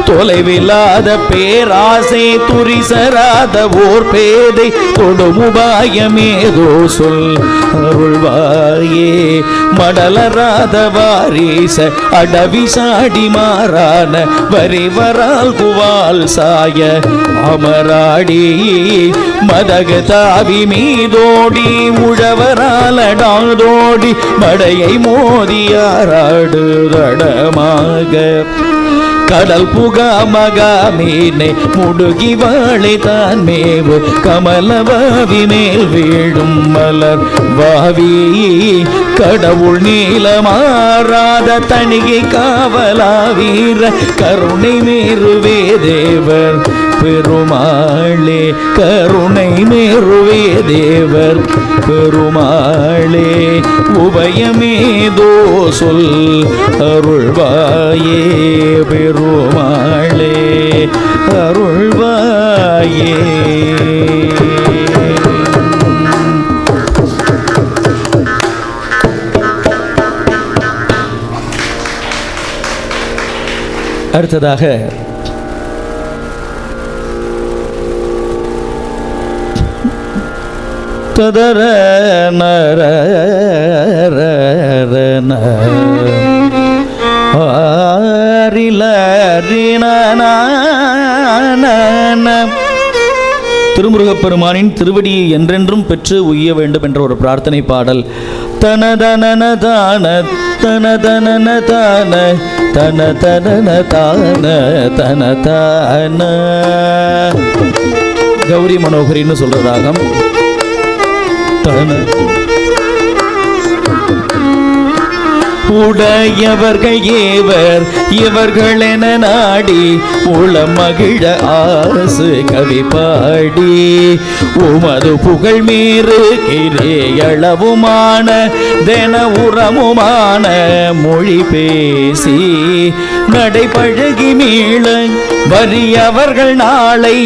தொலைவில்லாத பேராசை துரிசராத ஓர் பேதை கொடுமுபாயமேதோ சொல் அருள்வாயே மடலராத வாரிச அடவி சாடி மாறான வரிவரால் குவால் சாய அமராடி மதக தாவி மீதோடி உழவரால் அடாதோடி மடையை மோதியாராடு தடமாக கடல் புகா மகாமீனை முடுகி வாழை தான் மேவு கமலவாவி மேல் வீழும் மலர் வாவி கடவுள் நீலமாறாத தணிகை காவலா வீர கருணை மேருவே தேவர் பெருமாளே கருணை மேருவே தேவர் பெருமாளே உபயமேதோ சொல் அருள்வாயே பெருமாளே அருள்வாயே. அடுத்ததாக ததர நர திருமுருகப்பெருமானின் திருவடியை என்றென்றும் பெற்று உய்ய வேண்டும் என்ற ஒரு பிரார்த்தனை பாடல். தனதனன தான தனதனன தான தன தனன தான தன தான. கௌரி மனோகரின்னு சொல்ற ராகம். தன உடையவர்கள் ஏவர் இவர்கள் என நாடி உள மகிழ ஆசு கவி பாடி உமது புகழ் மீறு கிரையளவுமான தென உரமுமான மொழி பேசி நடைபழகி மீள வறியவர்கள் நாளை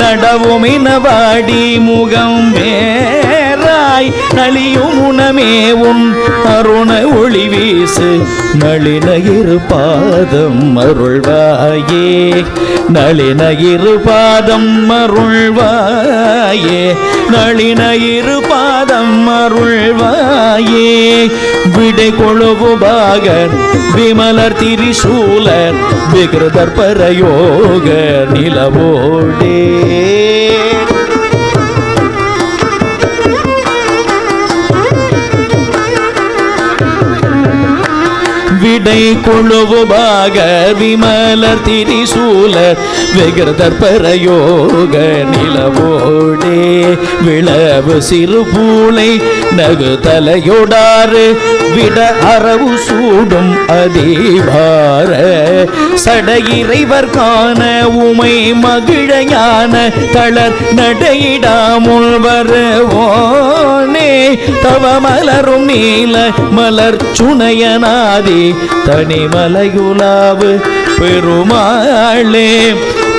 நடவுமினவாடி முகம் வேறாய் நலியும் உணமேவும் அருண ஒளி வீசு நளின இரு பாதம் அருள்வாயே நளின இரு பாதம் அருள்வாயே நளின இரு பாதம் அருள்வாயே. விடை கொழுவுபாக விமலர் திரிசூலர் விகிருதர் பரயோக நிலவோடே விடை கொழுவுபாக விமலர் திரிசூலர் விகிருதர் பரயோக நிலவோடே விளவு சிறு பூளை நகு தலையொடாறு விட அரவு சூடும் அதிபார சடையிறைவர் காண உமை மகிழையான தளர் நடையிடாமுள் வருவோனே தவ மலரும் நீல மலர் சுனையனாதி தனிமலையுலாவு பெருமாளே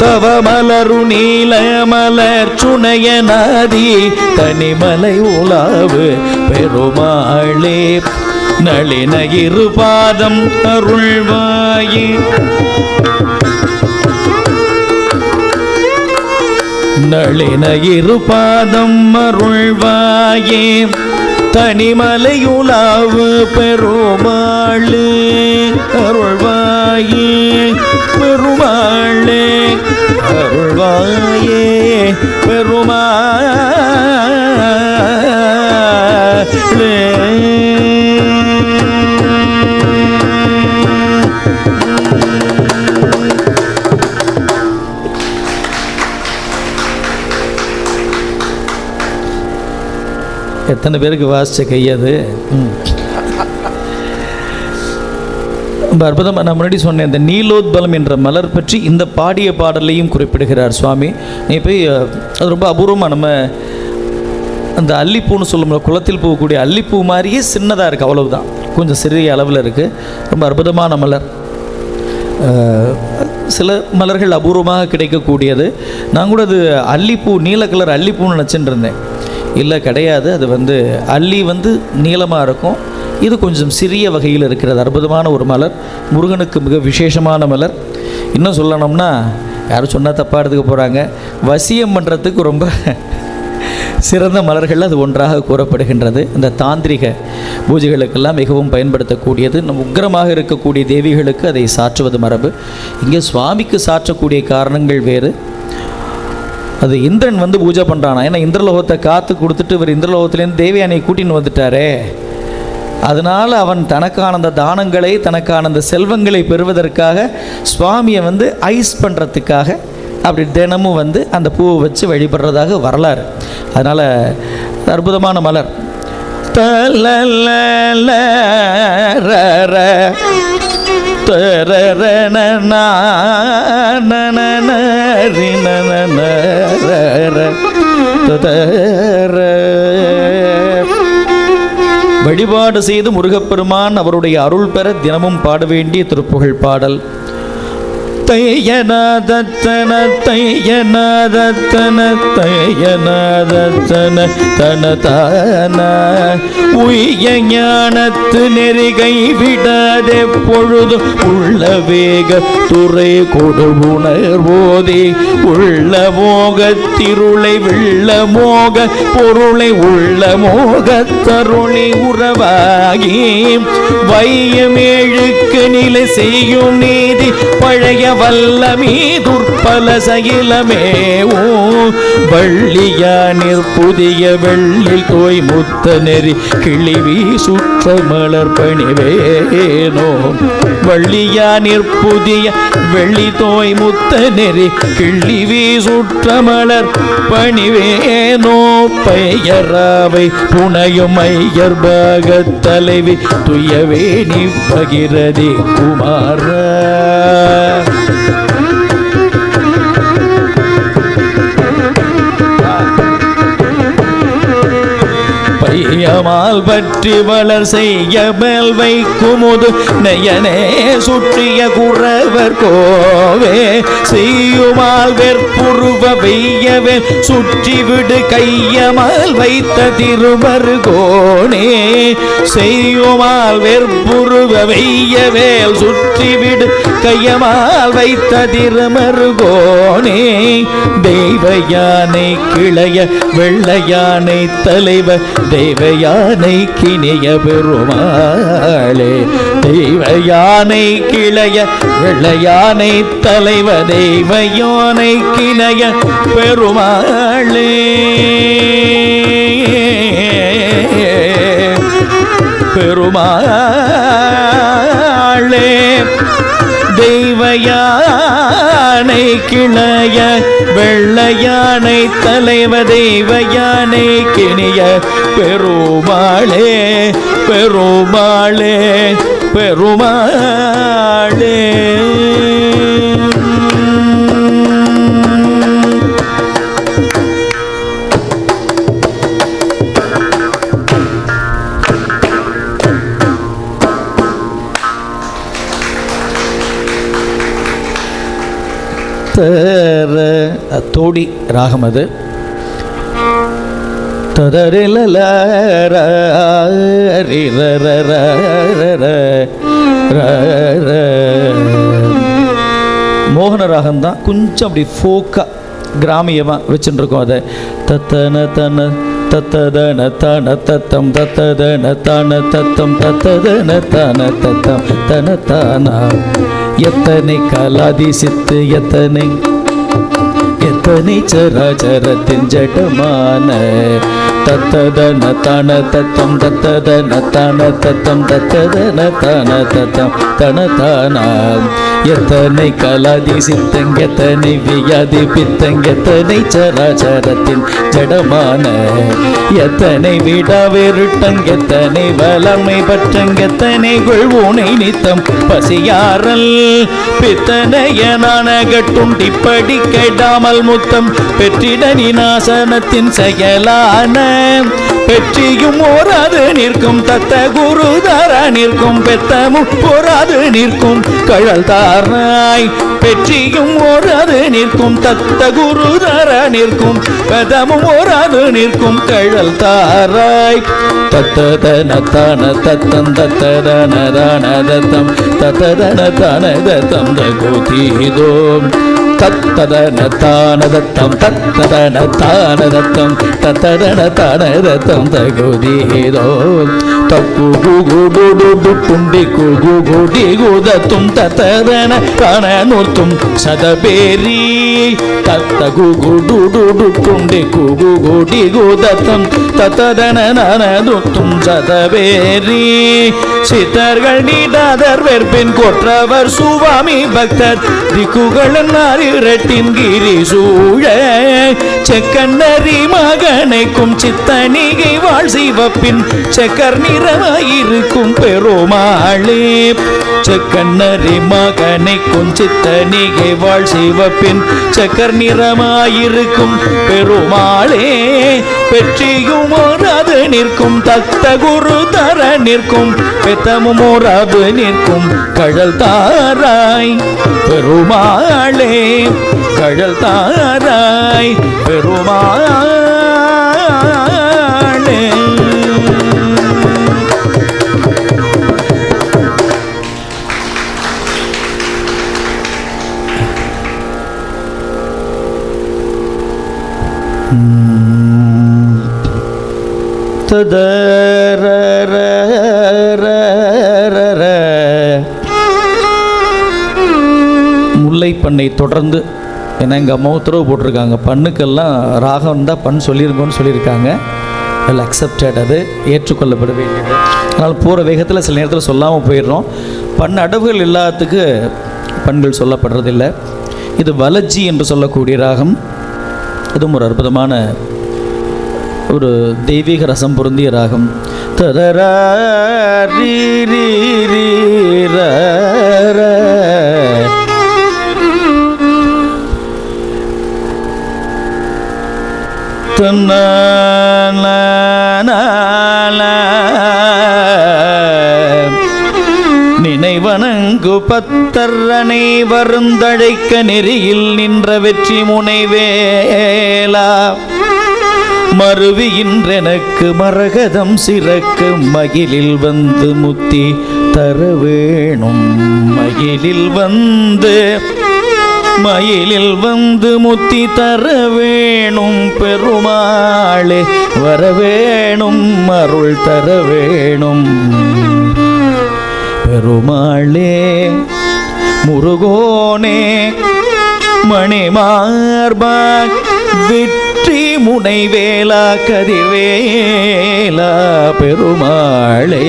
தவ மலரு நீல மலர் சுனையனாதி தனிமலை உலாவு பெருமாளே நளின இரு பாதம் அருள்வாயே நளின இரு பாதம் அருள்வாயே தனிமலையுலாவு பெருமாளே அருள்வாயே பெருமாளே அருள்வாயே பெருமாளே. எத்தனை பேருக்கு வாசிச்ச கையாது ரொம்ப அற்புதமாக. நான் முன்னாடி சொன்னேன் இந்த நீலோத்பலம் என்ற மலர் பற்றி இந்த பாடிய பாடலையும் குறிப்பிடுகிறார் சுவாமி. நீ போய் அது ரொம்ப அபூர்வமாக நம்ம அந்த அல்லிப்பூன்னு சொல்லும்போது குளத்தில் போகக்கூடிய அல்லிப்பூ மாதிரியே சின்னதாக இருக்குது, அவ்வளவுதான், கொஞ்சம் சிறிய அளவில் இருக்குது. ரொம்ப அற்புதமான மலர். சில மலர்கள் அபூர்வமாக கிடைக்கக்கூடியது. நான் கூட அது அல்லிப்பூ நீல கலர் அல்லிப்பூன்னு நினச்சிட்டு இருந்தேன். இல்லை, கிடையாது. அது அல்லி நீளமாக இருக்கும். இது கொஞ்சம் சிறிய வகையில் இருக்கிறது. அற்புதமான ஒரு மலர், முருகனுக்கு மிக விசேஷமான மலர். இன்னும் சொல்லணும்னா யாரும் சொன்னால் தப்பாக எடுத்துக்க போகிறாங்க, வசியம் பண்ணுறதுக்கு ரொம்ப சிறந்த மலர்கள் அது ஒன்றாக கூறப்படுகின்றது. இந்த தாந்திரிக பூஜைகளுக்கெல்லாம் மிகவும் பயன்படுத்தக்கூடியது. நம் உக்கிரமாக இருக்கக்கூடிய தேவிகளுக்கு அதை சாற்றுவது மரபு. இங்கே சுவாமிக்கு சாற்றக்கூடிய காரணங்கள் வேறு. அது இந்திரன் பூஜை பண்ணுறானா, ஏன்னா இந்திரலோகத்தை காத்து கொடுத்துட்டு இவர் இந்திரலோகத்திலேருந்து தேவயானையை கூட்டின்னு வந்துட்டாரே, அதனால் அவன் தனக்கான அந்த தானங்களை தனக்கான அந்த செல்வங்களை பெறுவதற்காக சுவாமியை ஐஸ் பண்ணுறதுக்காக அப்படி தினமும் அந்த பூவை வச்சு வழிபடுறதாக வரலாறு. அதனால் அற்புதமான மலர். வழிபாடு செய்து முருகப்பெருமான் அவருடைய அருள் பெற தினமும் பாட வேண்டிய திருப்புகழ் பாடல். தையநாதத்தன தையநாதத்தன தையநாதத்தன தனதான உய்ய ஞானத்து நெறிகை விடாதே பொழுது உள்ள வேக துறை கொடுவுணர்வோதே உள்ள மோகத்திருளை வெள்ள மோக பொருளை உள்ள மோகத்தருளை உறவாகி வையமேழுக்கு நிலை செய்யும் நீதி பழைய வல்லமீ துற்பல சகிலமேவோ வள்ளியானிற் புதிய வெள்ளில் தோய் முத்த நெறி கிளிவி சுற்ற மலர் பணிவேனோ வள்ளியானிற் புதிய வெள்ளி தோய் முத்த நெறி கிளிவி சுற்ற மலர் பணிவேனோ பெயராவை புனையும் ஐயர் பாகத் தலைவி துயவேணி பகிரதி குமார பையமால் பற்றி வளர் செய்ய மேல் வைக்குமுது நெயனே சுற்றிய குறவர் கோவே செய்யுமால் வெற்புருவ வெய்யவே சுற்றி விடு கையமால் வைத்த திருமருகோனே செய்யுமால் வெற்புருவ வெய்யவேல் சுற்றி விடு கையமால் வைத்த திருமருகோனே தெய்வ யானை கிளைய வெள்ளையானை தலைவ தெய்வ யானை கிணிய பெருமாளே தெய்வ யானை கிளைய வெள்ளையானை தலைவ தெய்வ யானை கிணைய பெருமாளே பெருமாளே தெய்வ யானை கிளைய வெள்ளையானை தலைவ தெய்வ யானை கிணிய பெருமாளே பெருமாளே பெருமாளே தோடி ராகம் அது மோகன ராகம் தான் கொஞ்சம் அப்படி ஃபோக்கா கிராமியமாக வச்சுட்டு இருக்கோம் அதை தத்தன தன தத்ததன தன தத்தம் தத்ததன தன தத்தம் தத்ததன தன தத்தம் தன தானா எத்தனை கலாதிசித்து எத்தனை சராச்சரத்தின் ஜடமான தத்ததன தன தத்தம் தத்ததன தன தத்தம் தத்ததன தன தத்தம் தன தானா எத்தனை கலாதி சித்தங்கெத்தனை வியாதி பித்தங்கெத்தனை சராச்சரத்தின் ஜடமான எத்தனை விடாவெருட்டங்கெத்தனை வளமை பற்றங்கெத்தனை கொள்வோனை நித்தம் பசியாரல் பித்தனையனான கட்டுண்டி படி கெடாமல் முத்தம் பெற்றிட நிநாசனத்தின் செயலான பெற்றியும் ஓராது நிற்கும் தத்த குருதார நிற்கும் பெத்தமும் ஓராது நிற்கும் கழல் தாராய் பெற்றியும் ஓராது நிற்கும் தத்த குருதார நிற்கும் பெதமும் ஓராது நிற்கும் கழல் தாராய் தத்ததன தான தத்தம் தத்ததன தான தத்தம் தத்ததன தான தத்தம் தகுதீதோம் தத்ததன தானதத்தம் தத்ததன தானதத்தம் தத்ததன தானதத்தம் தகுதீதோ தப்பு குகுடு புண்டி குகுடி குதத்தும் தத்ததன தானூர்த்தும் சதபேரி தத்த குகுடு புண்டி குகுடி குதத்தம் தத்ததன நானதுத்தும் சதபேரி சித்தர்கள் நீடாதர் வெற்பின் கொற்றவர் சுவாமி பக்தர் திக்குகள் இரட்டின் கிரி சூழ செக்கன்னரி மகனைக்கும் சித்தனிகை வாழ் சிவப்பின் செக்கர் நிறமாயிருக்கும் பெருமாளே செக்கன்னரி மகனைக்கும் சித்தனிகை வாழ் சிவப்பின் செக்கர் நிறமாயிருக்கும் பெருமாளே பெற்றியும் ஓராது நிற்கும் தத்த குரு தர நிற்கும் ஏத்தமும் ஓராது நிற்கும் கழல் தாராய் பெருமாளே, கழல் தாராய் பெருமாளே. முல்லைப்பண்ணை தொடர்ந்து, ஏன்னா எங்கள் அம்மா உத்தரவு போட்டிருக்காங்க, பண்ணுக்கெல்லாம் ராகம் தான் பண் சொல்லியிருக்கோன்னு சொல்லியிருக்காங்க. வெல் அக்செப்டட், அது ஏற்றுக்கொள்ளப்பட வேண்டியது. அதனால் போகிற வேகத்தில் சில நேரத்தில் சொல்லாமல் போயிடுறோம். பண் அடவுகள் எல்லாத்துக்கு பண்கள் சொல்லப்படுறதில்லை. இது வலஜி என்று சொல்லக்கூடிய ராகம். இதுவும் ஒரு அற்புதமான ஒரு தெய்வீக ரசம் பொருந்திய ராகம். ததரா ரீ ரீ ரீ ர ர. நினைவனங்கு பத்தரனை வருந்தழைக்க நெறியில் நின்ற வெற்றி முனைவேலா, மருவியின்றெனக்கு மரகதம் சிறக்கு மகிழில் வந்து முத்தி தர வேணும், மகிழில் வந்து முத்தி தர வேணும் பெருமாளே, வரவேணும் அருள் தர வேணும் பெருமாளே. முருகோனே மணிமார்பா வெற்றி முனைவேலா கதிர்வேலா பெருமாளே.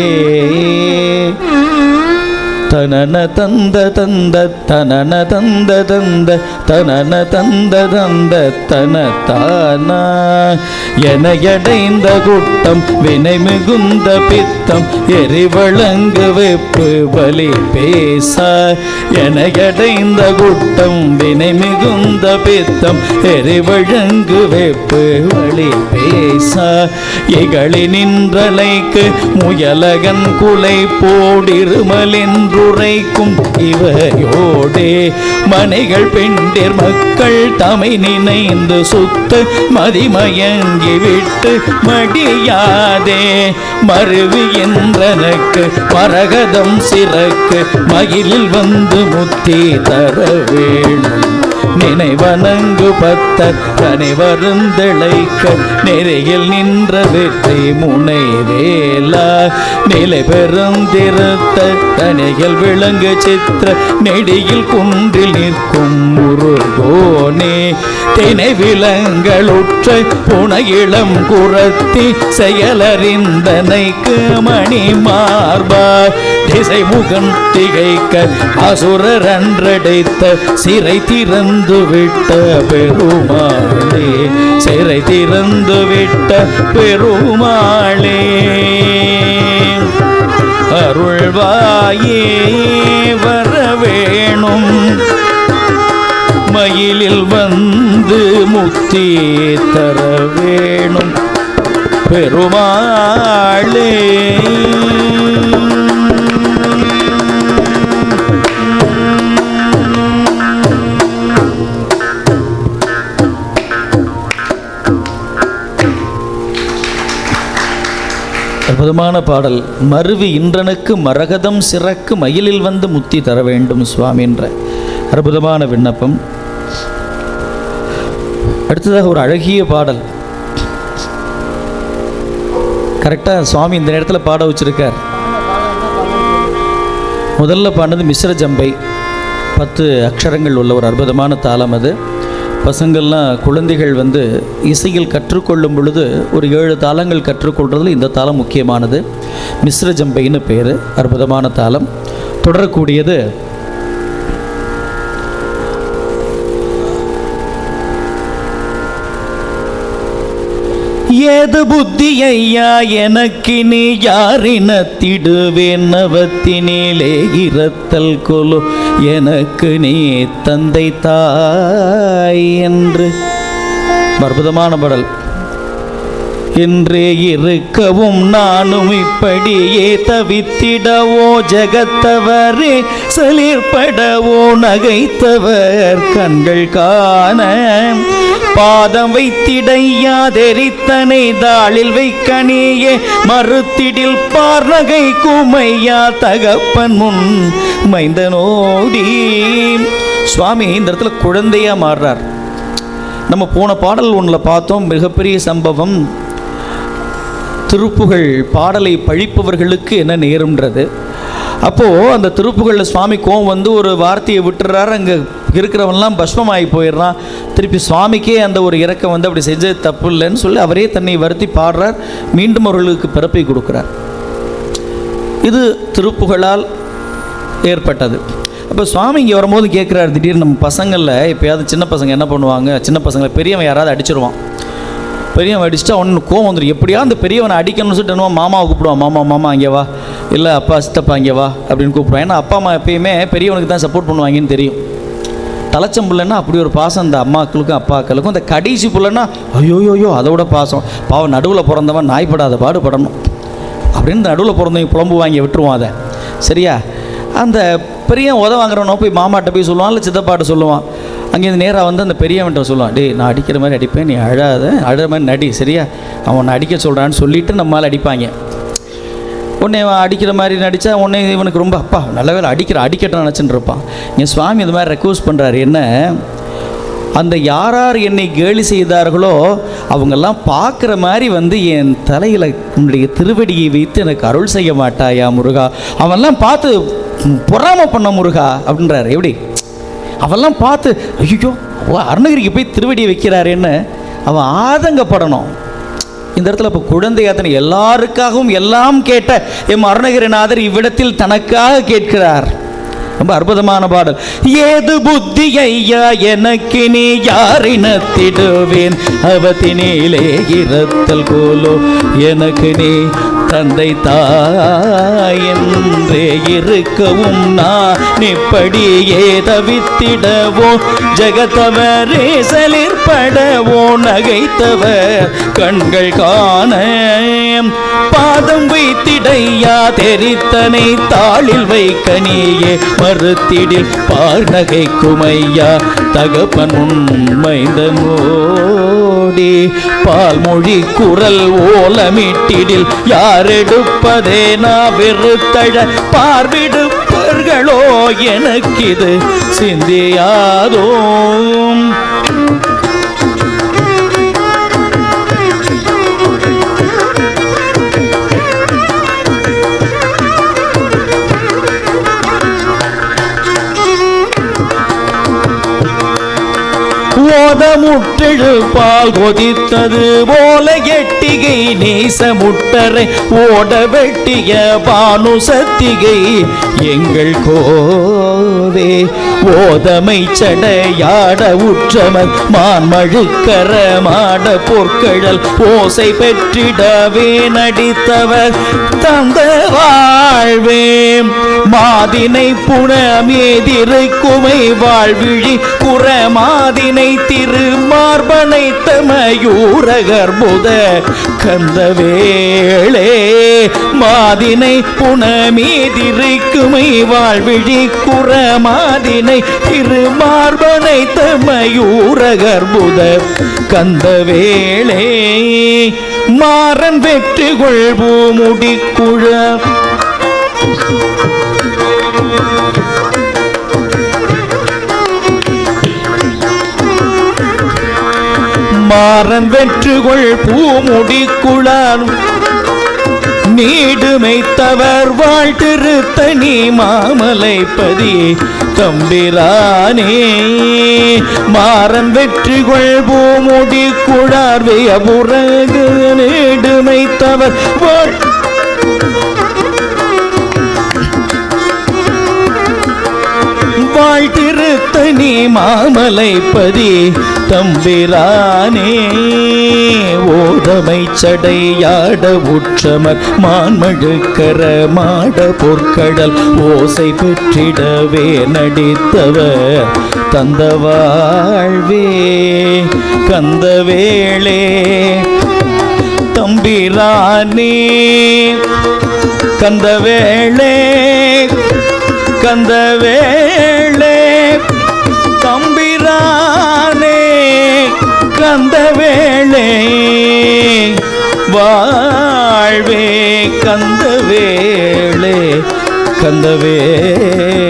தனன தந்த தந்த தனன தந்த தந்த தனன தந்த தந்த தன தானா, எனையடைந்த குட்டம் வினை மிகுந்த பித்தம் எரிவழங்கு வெப்பு வலி பேச, எனையடைந்த குட்டம் வினை மிகுந்த பித்தம் எரிவழங்கு வெப்பு வழி பேச, இகழி நின்றலைக்கு முயலகன் குலை போடிருமலின்றுரைக்கும் இவையோடே, மனைகள் பெண்டிர் மக்கள் தமை நினைந்து சுத்த மதிமயங்கி விட்டு மடியாதே, மருவி என்றனக்கு மரகதம் சிறக்கு மகிழில் வந்து முத்தி தர வேணும், நினைவனங்கு பத்தர் தனி வருந்தழைக்க நெறியில் நின்ற வெற்றி முனைவேலா, நிலை பெருந்திருத்த தனியில் விளங்கு சித்திர நெடியில் குன்றில் நிற்கும் முருகோனே, தினை விலங்களுற்ற புனையிளம் குரத்தி செயலறிந்தனைக்கு மணி மார்பா, திசை முகன் திகைக்க அசுரர் அன்றடைத்த சிறை திறந்து விட்ட பெருமாளே, சிறை திறந்து விட்ட பெருமாளே. அருள்வாயே வரவேணும், மயிலில் வந்து முக்தி தர வேணும் பெருமாளே. அற்புதமான பாடல். மருவி இன்றனுக்கு மரகதம் சிறக்கு மயிலில் வந்து முத்தி தர வேண்டும் சுவாமி என்ற அற்புதமான விண்ணப்பம். அடுத்ததாக ஒரு அழகிய பாடல். கரெக்டாக சுவாமி இந்த நேரத்தில் பாட வச்சிருக்கார். முதல்ல பாடினது மிஸ்ர ஜம்பை, 10 அக்ஷரங்கள் உள்ள ஒரு அற்புதமான தாளம். அது பசங்கள்லாம் குழந்தைகள் வந்து இசையில் கற்றுக்கொள்ளும் பொழுது ஒரு 7 தாளங்கள் கற்றுக்கொள்றதுல இந்த தாளம் முக்கியமானது. மிஸ்ர ஜம்பைன்னு பேர், அற்புதமான தாளம். தொடரக்கூடியது ஏது புத்தி ஐயா எனக்கு நீ யாரினத்திடுவேன் நவத்தினிலே இரத்தல் கொலு எனக்கு நீ தந்தை தாய் என்று. அற்புதமான பாடல். என்றே இருக்கவும் நானும் இப்படியே தவித்திடவோ ஜகத்தவரே சலிர்படவோ நகைத்தவர் கண்கள் காண பாதம் வைத்திடையாதெரித்தனை தாளில் வைக்கணியே மறுத்திடில் பார்நகை குமையா தகப்பன் முன் மைந்தனோடி. சுவாமி இந்த இடத்துல குழந்தையா மாறுறார். நம்ம போன பாடல் ஒன்றில் பார்த்தோம், மிகப்பெரிய சம்பவம், திருப்புகழ் பாடலை பழிப்பவர்களுக்கு என்ன நேரும்ன்றது. அப்போது அந்த திருப்புகளில் சுவாமி கோவம் வந்து ஒரு வார்த்தையை விட்டுறாரு, அங்கே இருக்கிறவன்லாம் பஸ்மமாகி போயிடுறான். திருப்பி சுவாமிக்கே அந்த ஒரு இறக்கம் வந்து அப்படி செஞ்சது தப்பு இல்லைன்னு சொல்லி அவரே தன்னை வருத்தி பாடுறார். மீண்டும் அவர்களுக்கு பிறப்பை கொடுக்குறார். இது திருப்புகளால் ஏற்பட்டது. அப்போ சுவாமி இங்கே வரும்போது கேட்குறாரு, திடீர்னு நம்ம பசங்களில் எப்போயாவது சின்ன பசங்க என்ன பண்ணுவாங்க, சின்ன பசங்களை பெரியவன் யாராவது அடிச்சிருவான். பெரியவன் அடிச்சுட்டா ஒன்று கோவம் வந்துடும். எப்படியா அந்த பெரியவனை அடிக்கணும்னு சொல்லிட்டு மாமாவை கூப்பிடுவான், மாமா மாமா அங்கே வா, இல்லை அப்பா சித்தப்பா அங்கே வா அப்படின்னு கூப்பிடுவான். ஏன்னா அப்பா அம்மா எப்பயுமே பெரியவனுக்கு தான் சப்போர்ட் பண்ணுவாங்கன்னு தெரியும். தலைச்சம் பிள்ளைன்னா அப்படி ஒரு பாசம் இந்த அம்மாக்களுக்கும் அப்பாக்களுக்கும். இந்த கடைசி பிள்ளைன்னா ஐயோயோயோ அதோட பாசம். பாவம் நடுவில் பிறந்தவன் நாய்ப்படாத பாடுபடணும் அப்படின்னு நடுவில் பிறந்தவங்க புலம்பு வாங்கி விட்டுருவான். அதை சரியா அந்த பெரிய வாங்குறவனோ போய் மாமாட்ட போய் சொல்லுவான், இல்லை சித்தப்பாட்ட சொல்லுவான். அங்கேருந்து நேராக வந்து அந்த பெரியவன்ட்ட சொல்லுவான், டே நான் அடிக்கிற மாதிரி அடிப்பேன், நீ அழுற மாதிரி நடி, சரியா அவன் அடிக்க சொல்கிறான்னு சொல்லிவிட்டு நம்மளால் அடிப்பாங்க. உடனே அடிக்கிற மாதிரி நடித்தா உடனே இவனுக்கு ரொம்ப அப்பா நல்ல வேலை அடிக்கட்டும் நினச்சின்னு இருப்பான். என் சுவாமி இது மாதிரி ரெக்வஸ்ட் பண்ணுறாரு, என்ன அந்த யார் என்னை கேலி செய்தார்களோ அவங்கெல்லாம் பார்க்குற மாதிரி வந்து என் தலையில் உன்னுடைய திருவடியை வைத்து எனக்கு அருள் செய்ய மாட்டாயா முருகா, அவன்லாம் பார்த்து பொறாம பண்ண முருகா அப்படின்றாரு. எப்படி அவெல்லாம் பார்த்து ஐயோ அருணகிரிக்கு போய் திருவடியை வைக்கிறாருன்னு அவன் ஆதங்கப்படணும். இந்த இடத்துல இப்போ குழந்தையாத்தனை எல்லாருக்காகவும் எல்லாம் கேட்ட எம் அருணகிரிநாதர் இவ்விடத்தில் தனக்காக கேட்கிறார். ரொம்ப அற்புதமான பாடல். ஏது புத்தி ஐயா எனக்கு நீ யாரினத்திடுவேன், அவத்தினிலே இருத்தல் போலோ எனக்கு நீ தந்தை தாயென்றே இருக்கவும் நான் இப்படியே தவித்திடவோ ஜகத்தவரே சலிர்படவோ நகைத்தவர் கண்கள் காண பாதம் வைத்திடையா தெரித்தனை தாளில் வைக்கணியே மறுத்திடில் பார்நகை குமையா தகப்பன் உண்மைந்தனோடி. பால்மொழி குரல் ஓலமிட்டிடில் யாரெடுப்பதே நான் வெறுத்தழ பார்விடுப்பர்களோ எனக்கிது சிந்தியாதோ. ஓதமுற்றெழு பால் கொதித்தது போல எட்டிகை நேசமுட்டரை ஓட வெட்டிய பானு சத்திகை எங்கள் கோவே ஓதமை சடையாட உற்றமன் மான்மழுக்கர மாட பொற்கழல் ஓசை பெற்றிடவே நடித்தவர் தந்த வாழ்வே மாதினை புனமேதிரை குமை வாழ்விழி குறமாதினை திருமார்பனை தமயூரகர்புத கந்தவேளே மாதினை புனமேதிரை குமை வாழ்விழி குறமாதினை திருமார்பனை தமயூரகர்புத கந்தவேளே மாறன் வெற்றி கொள்பூமுடி குழ மாறன் வெற்றுகொள் பூமுடி குழான் நீடுமைத்தவர் வாழ்த்திருத்தனி மாமலைப்பதி தம்பிரானே மாறன் வெற்றிகொள் பூமுடி குழார்விய புறகு நீடுமைத்தவர் வாழ்த்திருத்தனி மாமலைப்பதி தம்பிரானே ஓதமை சடையாட உற்றமர் மான்மழுக்கர மாட பொற்கடல் ஓசை பெற்றிடவே நடித்தவர் தந்த வாழ்வே கந்தவேளே தம்பிரானே கந்தவேளே கந்தவேளே தம்பிரானே கந்தவேளே வாழ்வே கந்தவேளே கந்தவேளே.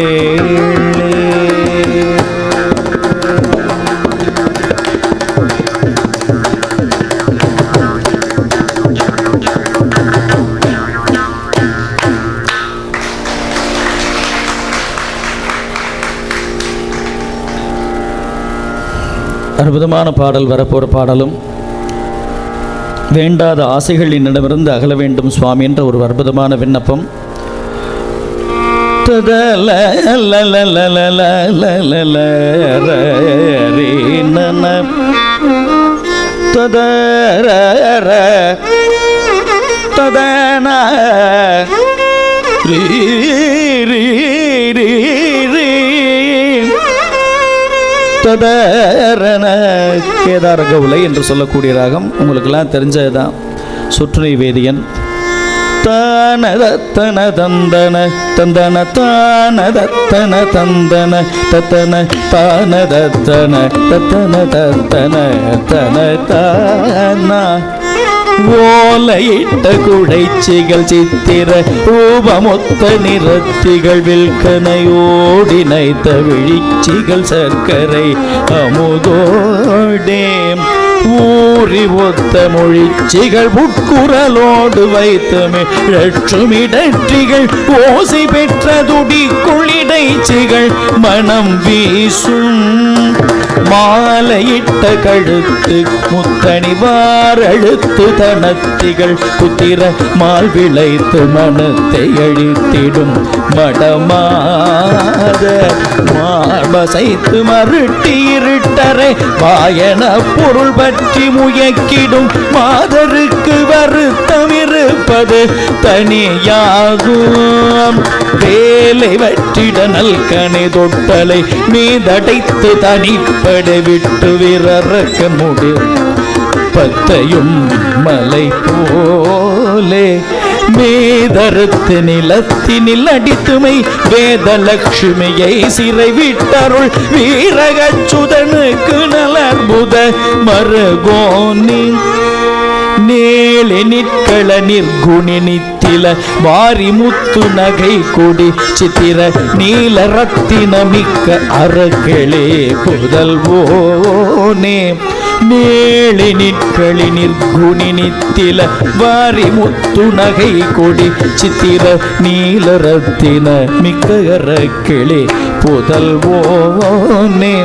அற்புதமான பாடல், வரப்போகிற பாடலும் வேண்டாத ஆசைகள் என்னிடமிருந்து அகல வேண்டும் சுவாமி என்ற ஒரு அற்புதமான விண்ணப்பம். கேதார கவுளை என்று சொல்லக்கூடிய ராகம் உங்களுக்கெல்லாம் தெரிஞ்சதுதான். சுற்றுனை வேதியன் தானதத்தன தந்தன தந்தன தானதத்தன தந்தன தத்தன தானதத்தன தத்தன தத்தன தன தானா ஓலையிட்ட குடைச்சிகள் சித்திர ரூபமொத்த நிறத்திகள் வில்கனையோடி நைத்த விழிச்சிகள் சர்க்கரை அமுதோடே ஊறி ஒத்த மொழிச்சிகள் உட்குரலோடு வைத்தமே லட்சுமிடற்றிகள் ஓசை பெற்ற துடி குளிடைச்சிகள் மனம் வீசும் மாலையிட்ட கழுத்து முத்தணிவார் அழுத்து தனத்திகள் புத்திர மால் விளைத்து மனத்தை அழித்திடும் மடமாத மார்பசைத்து மருட்டி இருட்டரை வாயன பொருள் பற்றி முயக்கிடும் மாதருக்கு வருத்தம் இருப்பது தனியாகும். வேலை வற்றிட நல்கனை தொட்டலை மீதடைத்து தனிப்பட விட்டு விரக்க முடி பத்தையும் மலை போலே மேதறுத்து நிலத்தினில் அடித்துமை வேதலட்சுமியை சிறை விட்டருள் வீரகச்சுதனுக்கு நலர்புத மருகோனி நேளி நிற்கள நிற்குணி நித்தில வாரி முத்து நகை கொடி சித்திர நீல ரத்தின மிக்க அறகளே புதல்வோனே நேளி நிற்களி நிற்குணி நித்தில வாரி முத்து நகை கொடி சித்திர நீல ரத்தின மிக்க அறகளே புதல்வோனே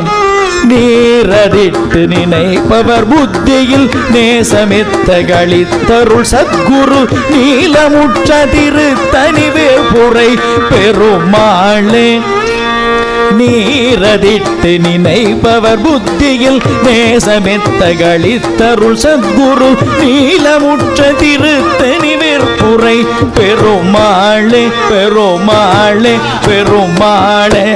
நீரடிட்டு நினைப்பவர் புத்தியில் நேசமெத்த களித்தருள் சத்குரு நீலமுற்ற திரு தனிவே புரை பெருமாளே நீரடிட்டு நினைப்பவர் புத்தியில் நேசமெத்த களித்தருள் சத்குரு நீலமுற்ற திரு தனிவேர் புரை பெருமாளே பெருமாளே பெருமாளே.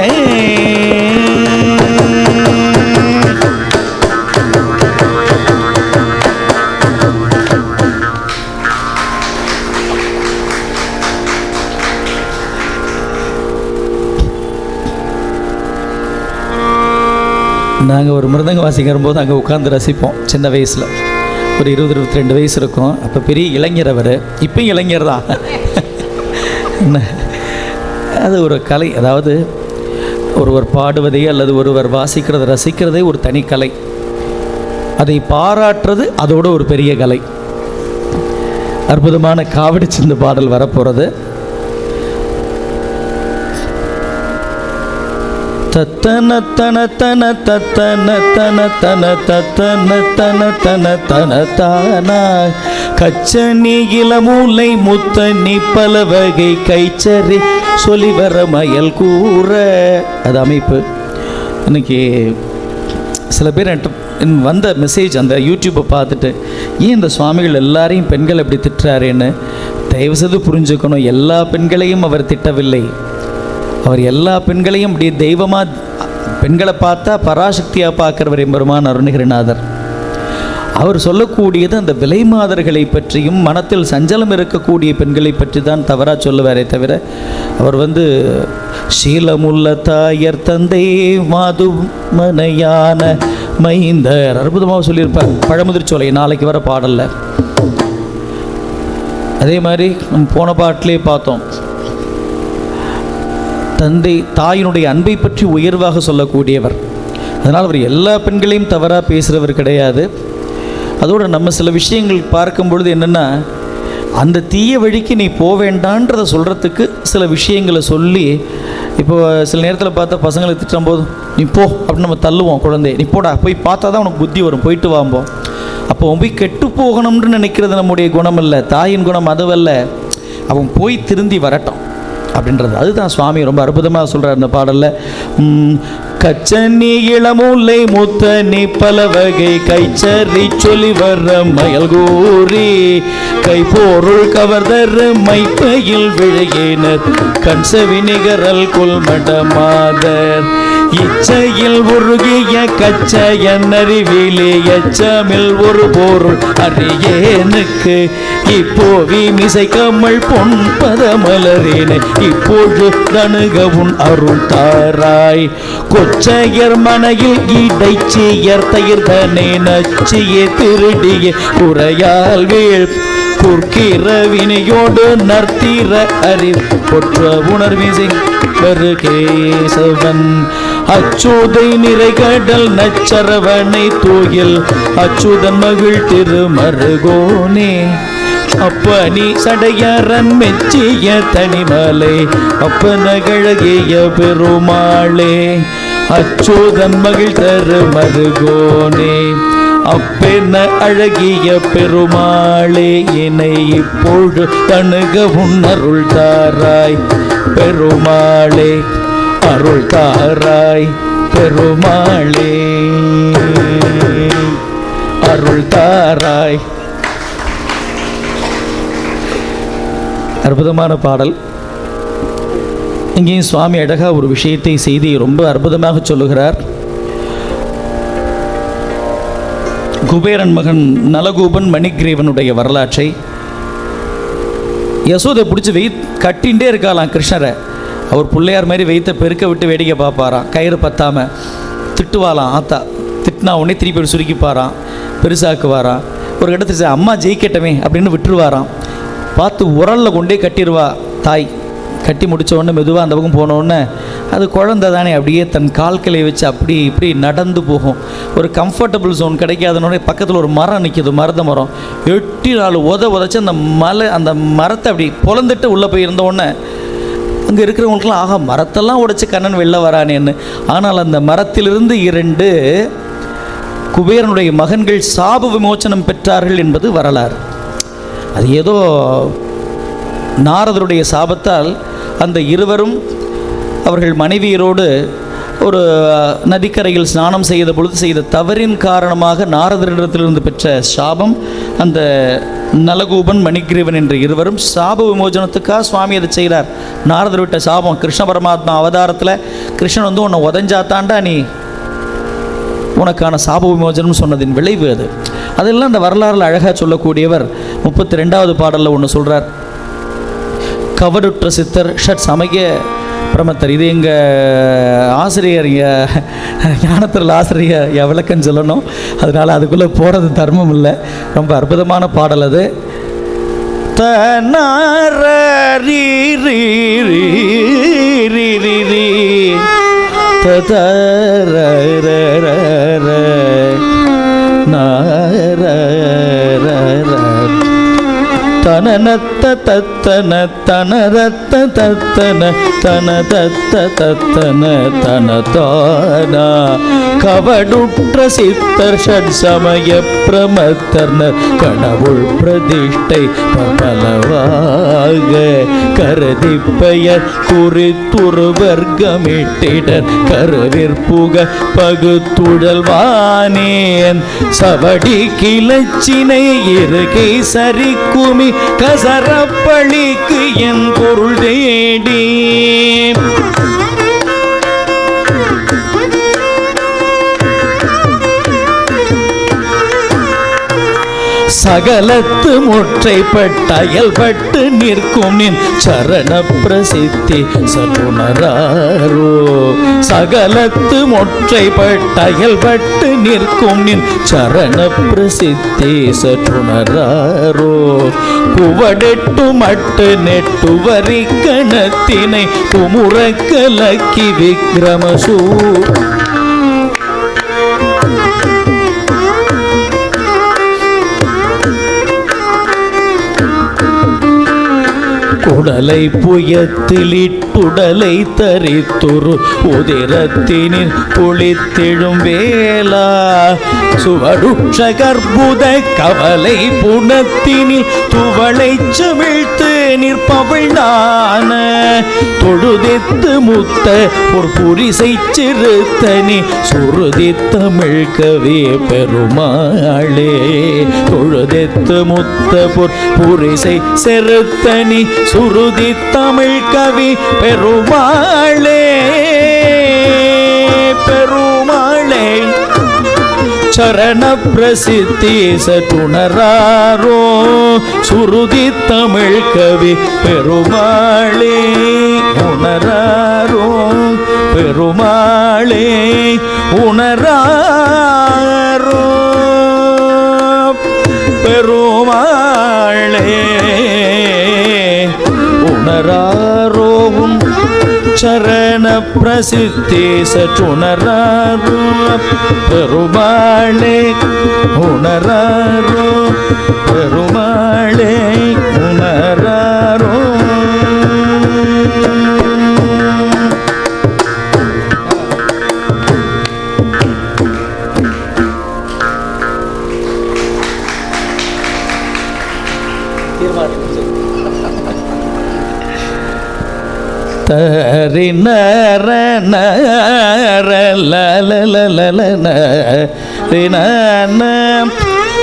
நாங்கள் ஒரு மிருதங்க வாசிக்கிற போது அங்கே உட்காந்து ரசிப்போம். சின்ன வயசில் ஒரு 20-22 வயசு இருக்கும். அப்போ பெரிய இளைஞர் அவர், இப்போயும் இளைஞர் தான். அது ஒரு கலை. அதாவது ஒருவர் பாடுவதே அல்லது ஒருவர் வாசிக்கிறதை ரசிக்கிறதே ஒரு தனி கலை. அதை பாராட்டுறது அதோட ஒரு பெரிய கலை. அற்புதமான காவடி சிந்து பாடல் வரப்போகிறது. தத்தன தன தன தத்தன தன தன தத்தன தன தன தன தானா கச்சனி இளமூலை முத்தனி பல வகை கைச்சரி சொலிவர மயல் கூற. அது அமைப்பு. இன்னைக்கு சில பேர் வந்த மெசேஜ் அந்த யூடியூப்பை பார்த்துட்டு ஏன் இந்த சுவாமிகள் எல்லாரையும் பெண்கள் எப்படி திட்டுறாருன்னு தயவுசெய்து புரிஞ்சுக்கணும். எல்லா பெண்களையும் அவர் திட்டவில்லை. அவர் எல்லா பெண்களையும் அப்படி தெய்வமாக பெண்களை பார்த்தா பராசக்தியாக பார்க்குறவர் எம்பெருமான் அருணகிரிநாதர். அவர் சொல்லக்கூடியது அந்த விலை மாதர்களை பற்றியும் மனத்தில் சஞ்சலம் இருக்கக்கூடிய பெண்களை பற்றி தான் தவறாக சொல்லுவாரே தவிர அவர் சீலமுள்ள தாயர் தந்தை மாதுமனையான மைந்தர் அற்புதமாக சொல்லியிருப்பார் பழமுதிர்ச்சோலை நாளைக்கு வர பாடல்ல. அதே மாதிரி நம்ம போன பாட்டிலே பார்த்தோம், தந்தை தாயினுடைய அன்பை பற்றி உயர்வாக சொல்லக்கூடியவர். அதனால் அவர் எல்லா பெண்களையும் தவறாக பேசுகிறவர் கிடையாது. அதோடு நம்ம சில விஷயங்கள் பார்க்கும் பொழுது என்னென்னா, அந்த தீய வழிக்கு நீ போக வேண்டான்றதை சொல்கிறதுக்கு சில விஷயங்களை சொல்லி, இப்போ சில நேரத்தில் பார்த்தா பசங்களை திட்டும் போது நீ போ அப்படின்னு நம்ம தள்ளுவோம். குழந்தை நீ போடா, போய் பார்த்தா தான் உனக்கு புத்தி வரும், போயிட்டு வாம்போம். அப்போ அவன் போய் கெட்டு போகணும்னு நினைக்கிறது நம்முடைய குணம் இல்லை, தாயின் குணம் அதுவல்ல. அவன் போய் திருந்தி வரட்டும் அப்படின்றது. அதுதான் சுவாமி ரொம்ப அற்புதமாக சொல்கிறார் அந்த பாடலில். கச்சனி இளமுல்லை முத்தனி பல வகை கைச்சறி சொல்லி வர மயல் கூறி கைப்பொருள் கவர்தர் மைப்பையில் விழையினர் கண்சவி நிகரல் கொள்மட மாதர் இச்சையில் உருகிய கச்சையன் அறிவிலே எச்சமில் ஒரு பொருள் அறியேனுக்கு இப்போவி மிசை கமல் பொன் பதமலரேனே இப்போது தனுகவும் அருள் தாராய் கொச்சையர் மனையில் இடைச்சியர் தயிர்தனை நச்சியே திருடிய குறையால் வீழ் குர்கிரவினையோடு நர்த்திர அறிவு பொற்ற உணர்விசை கேசவன் அச்சுதை நிறைகடல் நச்சரவனை தூயில் அச்சுதன் மகிழ் திருமருகோனே அப்பனி சடையரன் மெச்சிய தனிமலை அப்பனகழகிய பெருமாளே அச்சுதன் மகிழ் திருமருகோனே அப்பென அழகிய பெருமாளே என்னை இப்பொழுது தணுக உன்னருள் தாராய் பெருமாளே அருள் தாராய் பெருமாளே அருள் தாராய். அற்புதமான பாடல். இங்கேயும் சுவாமி அழகா ஒரு விஷயத்தை செய்தி ரொம்ப அற்புதமாக சொல்லுகிறார். குபேரன் மகன் நலகூபன் மணிகிரீவனுடைய வரலாற்றை யசோதை பிடிச்சி கட்டின்ண்டே இருக்காளாம் கிருஷ்ணரை. அவர் பிள்ளையார் மாதிரி வைத்த பெருக்க விட்டு வேடிக்கை பார்ப்பாராம், கயிறு பத்தாமல் திட்டுவாளாம். ஆத்தா திட்டினா உடனே திருப்பி சுருக்கிப்பாராம், பெருசாக்குவாராம். ஒரு இடத்துல அம்மா ஜெயிக்கட்டமே அப்படின்னு விட்டுருவாராம். பார்த்து உரலில் கொண்டே கட்டிடுவா தாய். கட்டி முடித்த உடனே மெதுவாக அந்த பக்கம் போனோடனே அது குழந்தை தானே அப்படியே தன் கால்களை வச்சு அப்படி இப்படி நடந்து போகும். ஒரு கம்ஃபர்டபுள் ஜோன் கிடைக்காதனோடனே பக்கத்தில் ஒரு மரம் நிற்கிது, மருத மரம். 8 நாள் உதச்சி அந்த மரத்தை அப்படி பொலந்துட்டு உள்ளே போய் இருந்தோடனே அங்கே இருக்கிறவங்களுக்குலாம் ஆகா மரத்தெல்லாம் உடைச்சி கண்ணன் வெளில வரானேன்னு. ஆனால் அந்த மரத்திலிருந்து 2 குபேரனுடைய மகன்கள் சாப விமோச்சனம் பெற்றார்கள் என்பது வரலாறு. அது ஏதோ நாரதருடைய சாபத்தால் அந்த இருவரும் அவர்கள் மனைவியரோடு ஒரு நதிக்கரையில் ஸ்நானம் செய்த பொழுது செய்த தவறின் காரணமாக நாரதரிடத்திலிருந்து பெற்ற சாபம். அந்த நலகூபன் மணிகிரீவன் என்ற இருவரும் சாப விமோச்சனத்துக்காக சுவாமி அதை செய்கிறார். நாரதர் விட்ட சாபம் கிருஷ்ண பரமாத்மா அவதாரத்தில் கிருஷ்ணன் உன்னை உதஞ்சாத்தாண்டா நீ உனக்கான சாப விமோச்சனம் சொன்னதின் விளைவு அது. அதெல்லாம் அந்த வரலாறுல அழகாக சொல்லக்கூடியவர் 32வது பாடலில் ஒன்று சொல்கிறார். கவடுற்ற சித்தர் ஷட் சமய பிரமத்தர். இது எங்கள் ஆசிரியர் ஞானத்தில் ஆசிரியர் விளக்கம் சொல்லணும், அதனால் அதுக்குள்ளே போகிறது தர்மம் இல்லை. ரொம்ப அற்புதமான பாடல் அது. தனனத்த தத்தன தனரத்த தத்தன தன தத்த தத்தன தனதானா கவடுற்ற சித்தர் ஷட் சமய பிரமத்தர்னர் கடவுள் பிரதிஷ்டை பலவாக கருதி பெயர் குறித்துருவர்கமிட்டிடர் கருவிற்புக பகுத்துழல்வானேன் சவடி கிளச்சினை இருக்கை சரிக்குமி கசரப்பழிக்கு என் பொருள் தேடி சகலத்து முற்றைப்பட்ட அயல்பட்டு நிற்கும் நின் சரண பிரசித்தி சற்றுணராரோ. சகலத்து முற்றைப்பட்ட அயல்பட்டு நிற்கும் நின் சரண பிரசித்தி சற்றுணராரோ. குவடெட்டு மட்டு நெட்டு வரி கணத்தினை குமுற கலக்கி விக்ரமசூ உடலை புயத்திலிட்டுடலை தரித்துரு உதிரத்தினில் குளித்தெழும் வேளா. சுவடுற்ற கற்புத கவலை புனத்தினில் துவளை சமிழ்த்து நிற்பவள்ளான தொழுதித்து முத்த ஒரு புரிசை சிறுத்தனி சுருதி தமிழ் கவி பெருமாளே. தொழுதித்து முத்த புரிசை செருத்தனி சுருதி தமிழ் கவி பெருமாளே. பெருமாளே சரண பிரசித்தி சற்றுணராரோ. சுருதி தமிழ் கவி பெருமாளே உணராரோ. பெருமாளே உணராரோ. பெருமாளே உணராரோவும் சரண பிரசித்தி சற்றுணராரோ. பெருமாளே உணராரோ. பெருமாளே உணராரோ.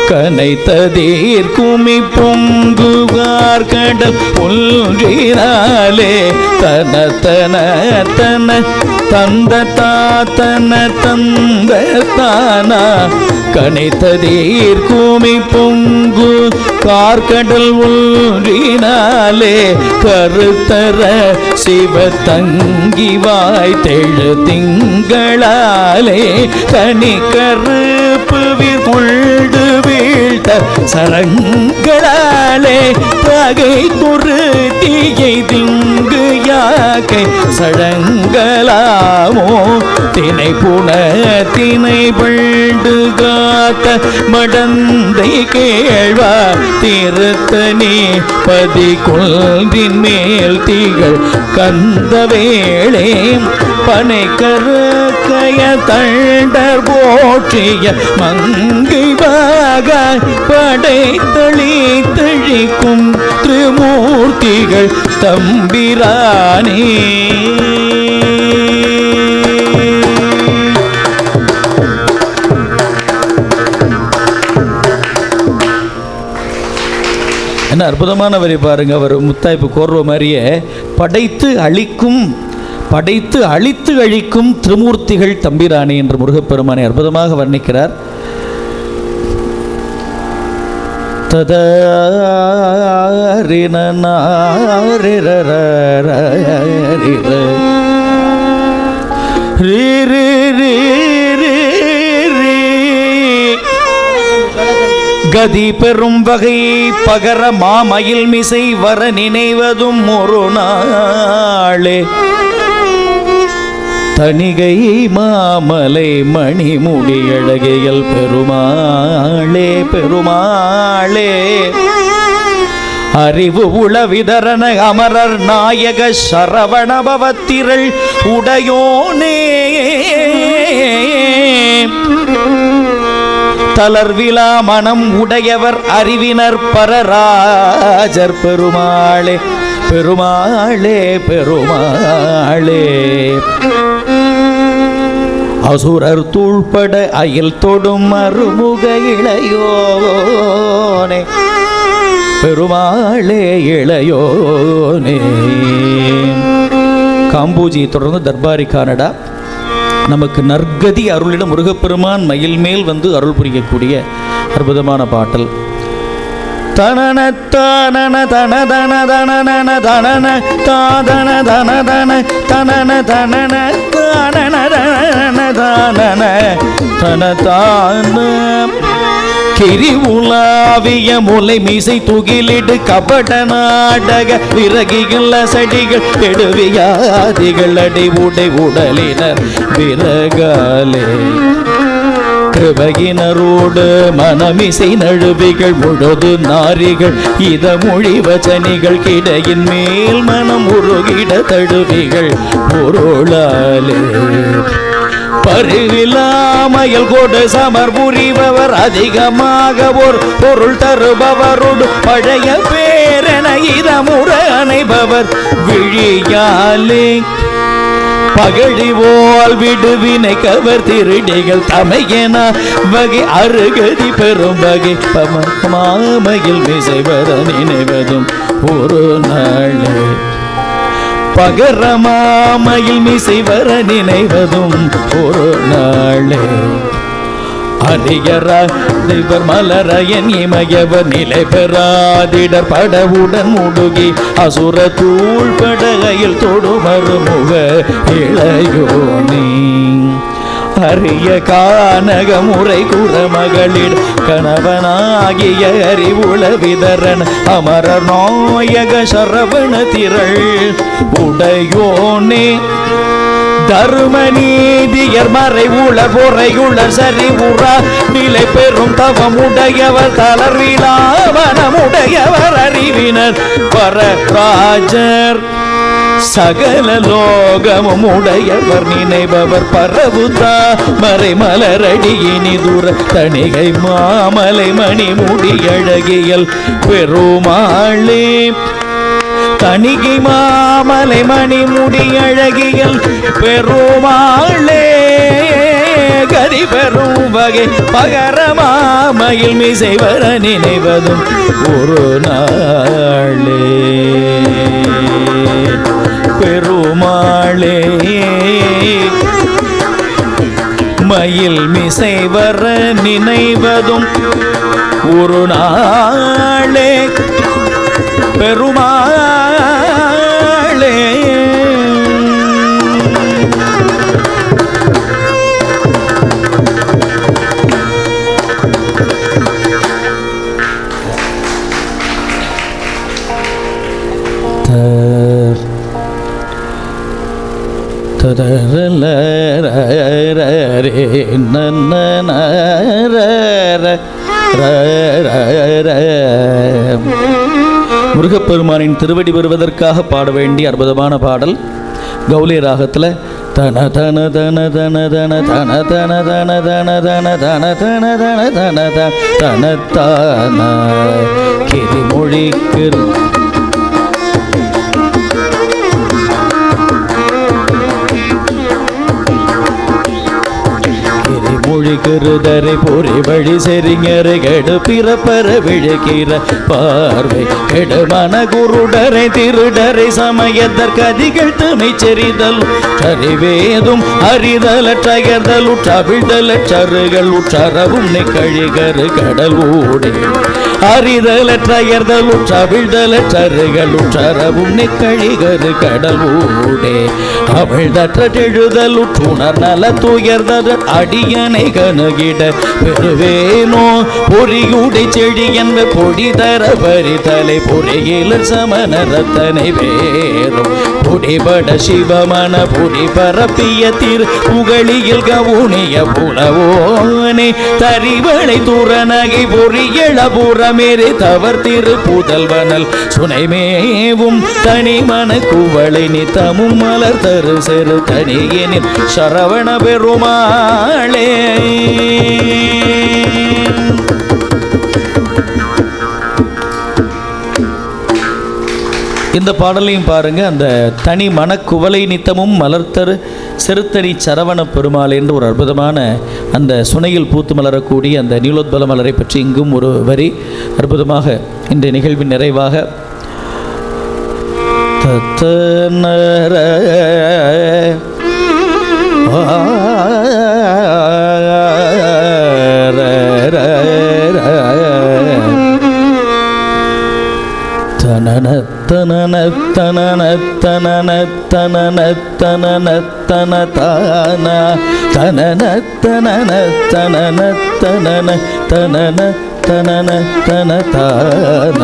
கனைத்ததீர் குமி பொங்குவார் கடல் ஒன்றினாலே தன தன தன தந்த தாத்தன தந்த தானா. கனைத்ததீர் குமி பொங்கு கார்கடல் ஒன்றினாலே கருத்தர சிவ தங்கி வாய் தெழு திங்களாலே கனி கருப்பு கொண்டு வீழ்த்த சரங்களாலே பகை துரு தீயை திங்கு யாக்கை சடங்களாமோ. தினை புன தினை பண்டு காத்த மடந்தை கேழ்வா திருத்தனி பதி கொள்வின் மேல் தீகள் கந்த வேளே. பனை கருக்கைய தண்டர் போற்றிய மங்கை பாகாய் படைத்தளி தழிக்கும் திருமூர்த்திகள் தம்பிரானே. என்ன அற்புதமான வரி பாருங்க. அவர் முத்தாய்ப்பு கோர்வ மாதிரியே படைத்து அழித்து அழிக்கும் திருமூர்த்திகள் தம்பிராணி என்று முருகப்பெருமானை அற்புதமாக வர்ணிக்கிறார். கதி பெறும் வகை பகர மாமயில் மிசை வர நினைவதும் ஒரு நாளே. தணிகை மாமலை மணிமுடி அழகியல் பெருமாளே. பெருமாளே அறிவு உளவிதரன அமரர் நாயக சரவணபவத்திரள் உடையோனே. தளர்விழா மனம் உடையவர் அறிவினர் பரராஜர் பெருமாளே. பெருமாளே பெருமாளே அசுரர் தூள்பட அயில் தொடும் அருமுக இளையோனே. பெருமாளே இளையோனே. காம்பூஜி தொடர்ந்து தர்பாரி கானடா. நமக்கு நற்கதி அருளிடம் முருகப்பெருமான் மயில் மேல் வந்து அருள் புரியக்கூடிய அற்புதமான பாட்டல். தனன தானன தன தன தனன தனன தாதன தன தன தனன தனன தானன தனன தானன தன தான கிரி உலாவிய முலை மீசை துகிலிடு கபட நாடக விறகிகள் அசடிகள் கெடுவியாதிகள் அடி உடை உடலினர் விறகாலே கிருபகினரோடு மனமிசை நழுவிகள் முழுது நாரிகள் இத மொழி வச்சனிகள் கிடையின் மேல் மனம் உருகிட தழுவிகள் பொருளாலே பருவிலாமையில் கொடு சமர் புரிபவர் அதிகமாக ஒரு பொருள் தருபவரோடு பழைய பேரென இதமுற அணைபவர் விழியாலே பகழிவோல் விடுவினை கவர் திருடிகள் தமையன வகை அருகதி பெறும் வகை மாமையில் மிசைவர நினைவதும் ஒரு நாளே பகரமாமையில் மிசைவர நினைவதும் ஒரு நாளே அரியரார் மலரையன் இமயவர் நிலை பெறாதிடர் படவுடன் முடுகி அசுர தூள் படகையில் தொடுமறு முக இளையோனி அரிய கானக முறை குறமகளில் கணவனாகிய அறிவுள விதரன் அமரர் நாயக சரவண திரள் உடையோனே தரும நீதியர் மறை உள பொறையுள சரி உறா நிலை பெறும் தவமுடையவர் தளர்விலாவனமுடையவர் அறிவினர் பரராஜர் சகல லோகமும் உடையவர் நினைபவர் பரவுதா மறை மலரடியினி தூர தணிகை மாமலை மணி முடியழகியல் பெருமாளே தணிகை மாமலை மணி முடியழகியல் பெருமாளே கதி பெறும் வகை பகரமாமையில் மிசைவர நினைவதும் ஒரு நாளே பெருமாளே மயில் மிசைவர நினைவதும் ஒரு நாளே பெருமாளே முருகப்பெருமானின் திருவடி பெறுவதற்காக பாட வேண்டிய அற்புதமான பாடல் கௌளி ராகத்தில் தன தன தன தன தன தன தன தன தன தன தன தன தன தன தன தான கிரிமொழி கருதரை பொறி வழி செறிஞரை கெடு பிறப்பற விழுகிற பார்வை கெடு மன குருடரை திருடரை சமயத்தற்கதிகள் துணை செறிதல் சரிவேதும் அறிதல் அற்றகர்தல் உற்றவிழ்தல் சருகள் உற்றரவும் நிகழிகரு கடல் ஊடே அறிதல் அற்றகர்தல் உற்றவிழ்தல் சருகள் உற்றரவும் நிகழிகரு கடல் ஊடே அவிழ்தற்றெழுதல் உற்றுணர் நல துயர்தல் அடியனை கணுகிட பெறுவேனோ பொறியுடை செடி என்ற பொடி தர பறிதலை பொறியில சமணரத்தனை வேறும் பொடிபட சிவமன பொடி பரப்பிய திரு புகழியில் கவுனிய புலவோனே தரிவளை துறநகை பொறியள புறமேறி தவர் திரு புதல்வனல் சுனைமேவும் தனிமன குவளை நித்தமும் மலர் தரு செரு தனியனில் சரவண பெருமாளே. இந்த பாடலையும் பாருங்க. அந்த தனி மனக்குவலை நித்தமும் மலர்த்தரு செருத்தனி சரவண பெருமாள் என்று ஒரு அற்புதமான அந்த சுனையில் பூத்து மலரக்கூடிய அந்த நீலோத்பல மலரை பற்றி இங்கும் ஒரு வரி அற்புதமாக இந்த நிகழ்வின் நிறைவாக தனன தனன தனன தனன தனன தனன தன தான தனன தனன தனன தனன தனன தனன தன தான.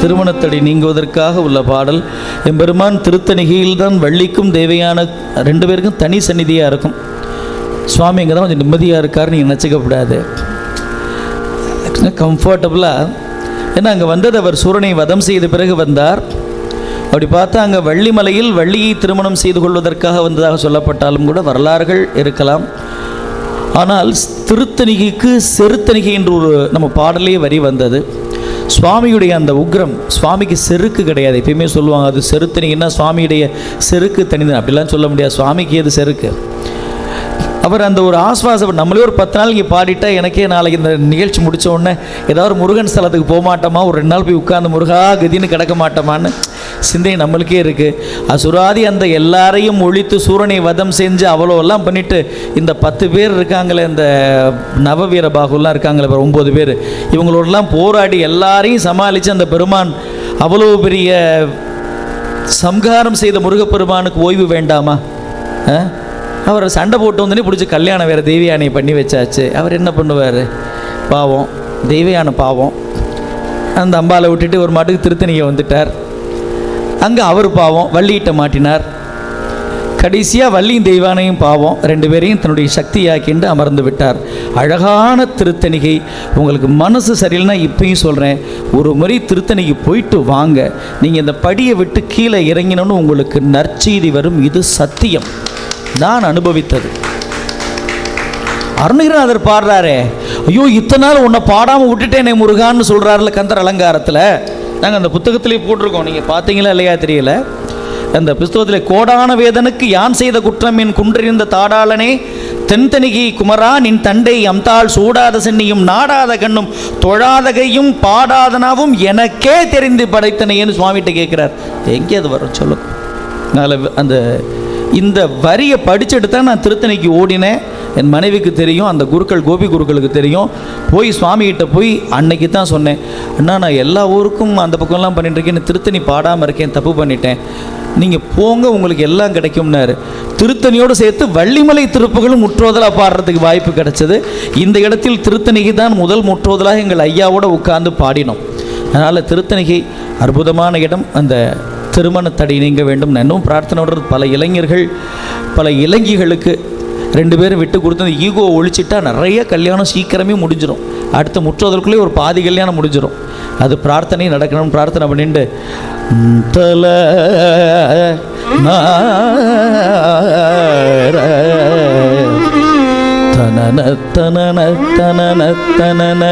திருமணத்தடை நீங்குவதற்காக உள்ள பாடல். எம்பெருமான் திருத்தணிகையில் தான் வள்ளிக்கும் தேவையான 2 பேருக்கும் தனி சந்நிதியாக இருக்கும். சுவாமி இங்கே தான் கொஞ்சம் நிம்மதியாக இருக்காருன்னு நீங்கள் நினச்சிக்கப்படாது, கம்ஃபர்டபுளாக. ஏன்னா அங்கே வந்தது அவர் சூரனை வதம் செய்த பிறகு வந்தார். அப்படி பார்த்தா அங்கே வள்ளிமலையில் வள்ளியை திருமணம் செய்து கொள்வதற்காக வந்ததாக சொல்லப்பட்டாலும் கூட வரலாறுகள் இருக்கலாம். ஆனால் திருத்தணிகைக்கு செருத்தணிகை என்று ஒரு நம்ம பாடலே வரி வந்தது. சுவாமியுடைய அந்த உக்ரம், சுவாமிக்கு செருக்கு கிடையாது. எப்பயுமே சொல்லுவாங்க அது செருத்தணிகைன்னா சுவாமியுடைய செருக்கு தனிதான். அப்படிலாம் சொல்ல முடியாது. சுவாமிக்கு எது செருக்கு? அவர் அந்த ஒரு ஆஸ்வாசம். நம்மளே ஒரு 10 நாள் இங்கே பாடிட்டா எனக்கே நாளைக்கு இந்த நிகழ்ச்சி முடித்த உடனே ஏதாவது ஒரு முருகன் ஸ்தலத்துக்கு போக மாட்டோமா, ஒரு 2 நாள் போய் உட்கார்ந்து முருகா கதின்னு கிடக்க மாட்டோமான்னு சிந்தை நம்மளுக்கே இருக்குது. அசுராதி அந்த எல்லாரையும் ஒழித்து சூரனை வதம் செஞ்சு அவ்வளோலாம் பண்ணிவிட்டு இந்த 10 பேர் இருக்காங்களே, இந்த நவவீர பாகுலாம் இருக்காங்களே 9 பேர், இவங்களோடலாம் போராடி எல்லாரையும் சமாளித்து அந்த பெருமான் அவ்வளோ பெரிய சம்ஹாரம் செய்த முருகப்பெருமானுக்கு ஓய்வு வேண்டாமா? அவர் சண்டை போட்டு வந்தோடனே பிடிச்சி கல்யாணம் வேறு தெய்வயானையை பண்ணி வச்சாச்சு. அவர் என்ன பண்ணுவார்? பாவம் தெய்வயான பாவம் அந்த அம்பாவை விட்டுட்டு ஒரு மாட்டுக்கு திருத்தணியை வந்துட்டார். அங்கே அவர் பாவம் வள்ளியிட்ட மாட்டினார். கடைசியாக வள்ளியும் தெய்வானையும் பாவம் 2 பேரையும் தன்னுடைய சக்தியாக்கிண்டு அமர்ந்து விட்டார். அழகான திருத்தணிகை. உங்களுக்கு மனசு சரியில்லைன்னா இப்பயும் சொல்கிறேன், ஒரு முறை திருத்தணிக்கு போயிட்டு வாங்க. நீங்கள் இந்த படியை விட்டு கீழே இறங்கினோன்னு உங்களுக்கு நற்செய்தி வரும். இது சத்தியம், நான் அனுபவித்தது. அருணகிரிநாதர் பாடுறாரே, ஐயோ இத்தனை நாள் உன்னை பாடாமல் விட்டுட்டேனே முருகான்னு சொல்கிறாருல கந்தர் அலங்காரத்தில். நாங்கள் அந்த புத்தகத்திலே போட்டிருக்கோம், நீங்கள் பார்த்தீங்களா இல்லையா தெரியல. அந்த புத்தகத்தில் கோடான வேதனுக்கு யான் செய்த குற்றம் என் குன்றறிந்த தாடாளனே தென்தணிகை குமரா நின் தண்டை அம்தாள் சூடாத சென்னியும் நாடாத கண்ணும் தொழாத கையும் பாடாதனாவும் எனக்கே தெரிந்து படைத்தனையேன்னு சுவாமிகிட்ட கேட்குறார். எங்கே அது வரும் சொல்லுங்க. அதனால் அந்த இந்த வரியை படிச்சுட்டு தான் நான் திருத்தணிக்கு ஓடினேன். என் மனைவிக்கு தெரியும், அந்த குருக்கள் கோபி குருக்களுக்கு தெரியும். போய் சுவாமிகிட்ட போய் அன்னைக்கு தான் சொன்னேன், அண்ணா நான் எல்லா ஊருக்கும் அந்த பக்கம்லாம் பண்ணிட்டுருக்கேன், திருத்தணி பாடாமல் இருக்கேன், தப்பு பண்ணிட்டேன், நீங்கள் போங்க உங்களுக்கு எல்லாம் கிடைக்கும்னாரு. திருத்தணியோடு சேர்த்து வள்ளிமலை திருப்புகளும் முற்றோதலாக பாடுறதுக்கு வாய்ப்பு கிடைச்சது. இந்த இடத்தில் திருத்தணிகை தான் முதல் முற்றோதலாக எங்கள் ஐயாவோடு உட்கார்ந்து பாடினோம். அதனால் திருத்தணிகை அற்புதமான இடம். அந்த திருமண தடை நீங்க வேண்டும். இன்னும் பிரார்த்தனை பண்ணுறது, பல இளைஞர்கள் பல இளைஞர்களுக்கு 2 பேரும் விட்டு கொடுத்து அந்த ஈகோ ஒழிச்சிட்டா நிறைய கல்யாணம் சீக்கிரமே முடிஞ்சிடும். அடுத்த முற்றோதற்குள்ளே ஒரு பாதி கல்யாணம் முடிஞ்சிடும். அது பிரார்த்தனை நடக்கணும்னு பிரார்த்தனை பண்ணிட்டு தல தனன தனன தனன தனன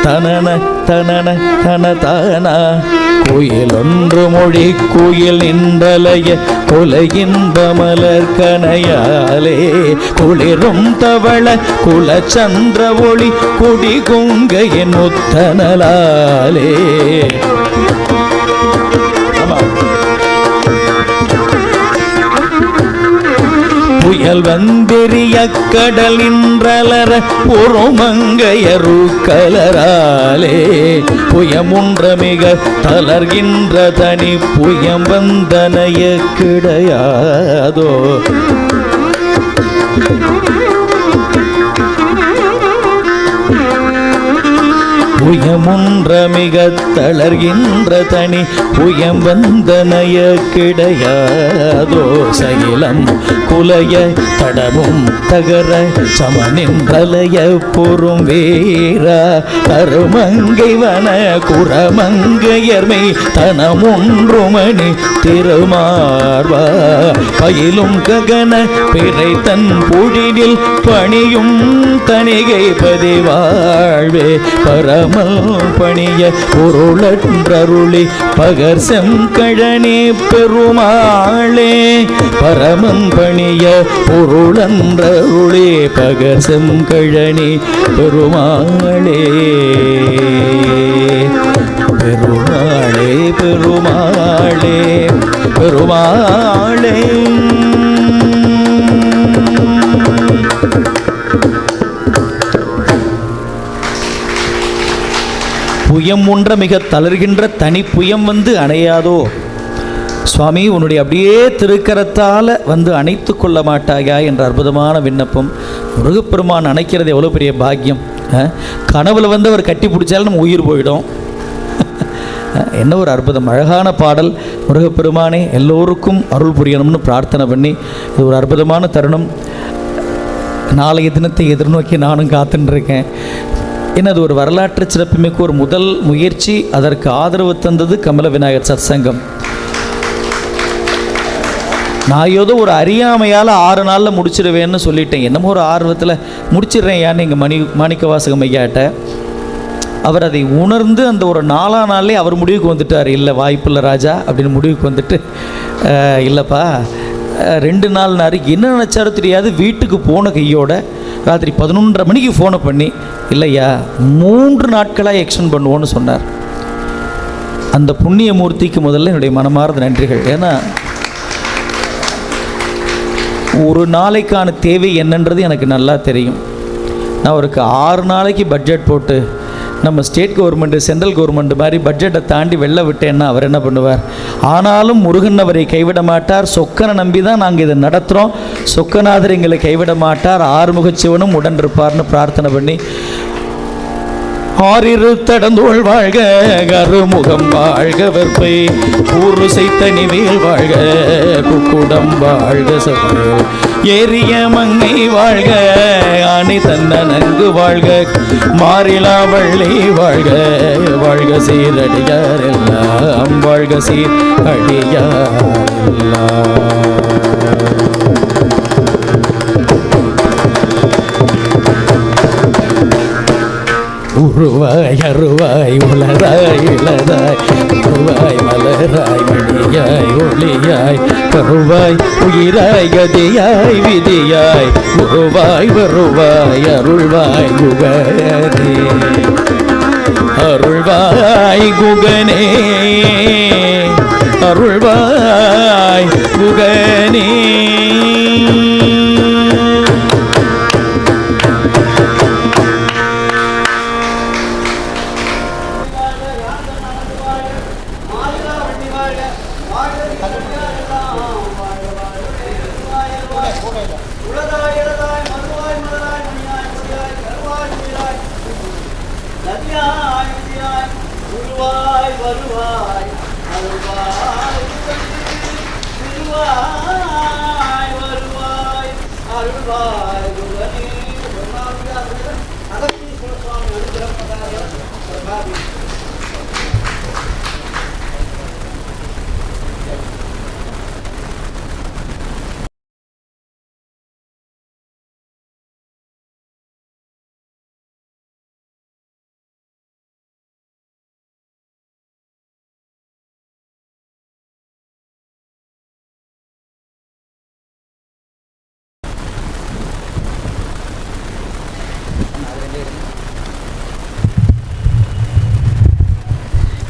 தனன தனன தன தானா கோயில் ஒன்று மொழி கோயில் நின்றலைய கொலையின்ப மலர் கனையாலே குளிரும் தவள குலச்சந்திர ஒளி குடி கொங்கையின் முத்தனலாலே. புயல் வந்தெறிய கடல் நின்றலர பொறுமங்கையரு கலராலே புயமுன்ற மிக தளர்கின்ற தனி புயம் வந்தனைய கிடையாதோ. புயமுன்ற மிக தளர்கின்ற தனி புயம் வந்தனைய கிடையாதோ. சகிலம் குலைய தடமும் தகர சமனின்றலைய பொறும் வீரா கருமங்கை வன குரமங்கையர்மை தனமொன்றுமணி திருமார்வா பயிலும் ககன பிறை தன் பொழிலில் பணியும் தணிகை பதிவாழ்வே பரமல் பணிய பொருளன்றருளி பகர் செங்கழனி பெருமாளே. பரமன் பணிய பொருளன்றருளி பகர் செங்கழனி பெருமாளே. பெருமாளே பெருமாளே பெருமாளே. புயம் ஒன்ற மிக தளர்கின்ற தனி புயம் வந்து அணையாதோ சுவாமி, உன்னுடைய அப்படியே திருக்கரத்தால் வந்து அணைத்து கொள்ள மாட்டாயா என்ற அற்புதமான விண்ணப்பம். முருகப்பெருமான் அணைக்கிறது எவ்வளோ பெரிய பாக்கியம். கனவுல வந்து அவர் கட்டி பிடிச்சாலும் நம்ம உயிர் போயிடும். என்ன ஒரு அற்புதம், அழகான பாடல். முருகப்பெருமானே எல்லோருக்கும் அருள் புரியணும்னு பிரார்த்தனை பண்ணி இது ஒரு அற்புதமான தருணம். நாளைய தினத்தை எதிர்நோக்கி நானும் காத்துட்டுருக்கேன். ஏன்னா அது ஒரு வரலாற்று சிறப்புமிக்க ஒரு முதல் முயற்சி. அதற்கு ஆதரவு தந்தது கமல விநாயகர் சத்சங்கம். நான் ஏதோ ஒரு அறியாமையால் 6 நாளில் முடிச்சிடுவேன்னு சொல்லிட்டேன். என்னமோ ஒரு ஆர்வத்தில் முடிச்சிடுறேன் யான்னு எங்கள் மாணிக்க வாசகம் ஐயாட்ட. அவர் அதை உணர்ந்து அந்த ஒரு 4ஆம் நாள்லேயே அவர் முடிவுக்கு வந்துட்டார். இல்லை வாய்ப்பில்லை ராஜா அப்படின்னு முடிவுக்கு வந்துட்டு, இல்லைப்பா 2 நாள்னாரு. என்ன நினச்சாரோ தெரியாது. வீட்டுக்கு போன கையோட ராத்திரி 11:30 மணிக்கு ஃபோனை பண்ணி, இல்லையா 3 நாட்களாக எக்ஸ்டெண்ட் பண்ணுவோன்னு சொன்னார். அந்த புண்ணிய மூர்த்திக்கு முதல்ல என்னுடைய மனமார்ந்த நன்றிகள். ஏன்னா ஒரு நாளைக்கான தேவை என்னன்றது எனக்கு நல்லா தெரியும். நான் அவருக்கு 6 நாளைக்கு பட்ஜெட் போட்டு நம்ம ஸ்டேட் கவர்மெண்ட்டு சென்ட்ரல் கவர்மெண்ட் மாதிரி பட்ஜெட்டை தாண்டி வெளில விட்டேன்னா அவர் என்ன பண்ணுவார்? ஆனாலும் முருகன் அவரை கைவிட மாட்டார். சொக்கனை நம்பி தான் நாங்கள் இதை நடத்துகிறோம். சொக்கநாதர் எங்களை கைவிட மாட்டார். ஆறுமுகச்சிவனும் உடன் இருப்பார்னு பிரார்த்தனை பண்ணி, ஆறிரு தடந்தோள் வாழ்க, கருமுகம் வாழ்க, வெற்பை ஊரு செய்தனிவேல் வாழ்க, குக்குடம் வாழ்க, சபையில் ஏறிய மங்கை வாழ்க, ஆணி தன்ன நன்கு வாழ்க, மாறிலா வள்ளி வாழ்க, வாழ்க சீரடியார் எல்லாம், வாழ்க சீரடியார் எல்லாம். உருவாய் அருவாய் உலராய் இளராய், உருவாய் மலராய் மணியாய் ஒளியாய், கருவாய் உயிராய் கதியாய் விதியாய், உருவாய் வருவாய் அருள்வாய் குகனே, அருள்வாய் குகனே, அருள்வாய் குகனே.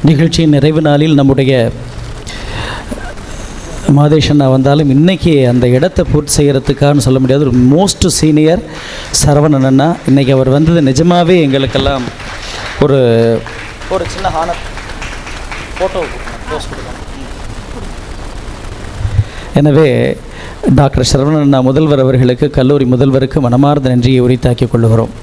நிகழ்ச்சியின் நிறைவு நாளில் நம்முடைய மாதேஷண்ணா வந்தாலும் இன்றைக்கி அந்த இடத்தை பூர்த்தி செய்கிறதுக்கான்னு சொல்ல முடியாது. ஒரு மோஸ்ட் சீனியர் சரவணன் அண்ணா இன்றைக்கி அவர் வந்தது நிஜமாகவே எங்களுக்கெல்லாம் ஒரு ஒரு சின்ன ஹானர் ஃபோட்டோ போஸ்ட் கொடுக்கணும். எனவே டாக்டர் சரவணன் அண்ணா முதல்வர் அவர்களுக்கு, கல்லூரி முதல்வருக்கு மனமார்ந்த நன்றியை உரித்தாக்கிக் கொள்ளுகிறோம்.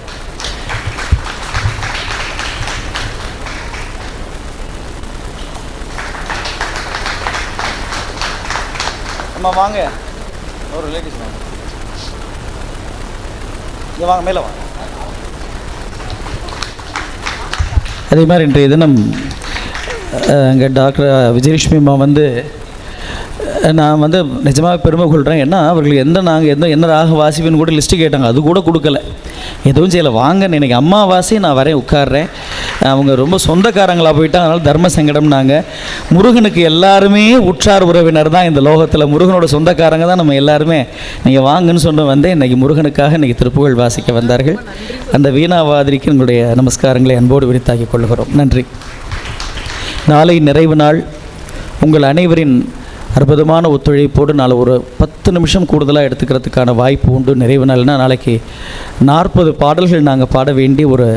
வாங்க ஒரு ரிலேட்டிவ்ஸ் வாங்க, இங்கே வாங்க, மேலே வாங்க. அதே மாதிரி இன்றைய தினம் அங்கே டாக்டர் விஜயலட்சுமி அம்மா வந்து நான் வந்து நிஜமாக பெருமை கொள்கிறேன். ஏன்னா அவர்களுக்கு நாங்கள் என்ன ராக வாசிப்புன்னு கூட லிஸ்ட்டு கேட்டாங்க, அது கூட கொடுக்கல, எதுவும் செய்யலை. வாங்கன்னு எனக்கு அம்மாவாசி நான் வரேன் உட்கார்றேன். அவங்க ரொம்ப சொந்தக்காரங்களாக போயிட்டாங்க, அதனால் தர்ம சங்கடம்னாங்க. முருகனுக்கு எல்லாருமே உற்றார் உறவினர் தான் இந்த லோகத்தில். முருகனோட சொந்தக்காரங்க தான் நம்ம எல்லாருமே. நீங்கள் வாங்கன்னு சொன்ன வந்தேன். இன்றைக்கி முருகனுக்காக இன்றைக்கி திருப்புகழ் வாசிக்க வந்தார்கள். அந்த வீணாவாதிரிக்கு எங்களுடைய நமஸ்காரங்களை அன்போடு விரித்தாக்கிக் கொள்கிறோம். நன்றி. நாளை நிறைவு நாள். உங்கள் அனைவரின் அற்புதமான ஒத்துழைப்போடு நாளை ஒரு 10 நிமிஷம் கூடுதலாக எடுத்துக்கிறதுக்கான வாய்ப்பு உண்டு. நிறைவு நாள்னால் நாளைக்கு 40 பாடல்கள் நாங்கள் பாட வேண்டிய ஒரு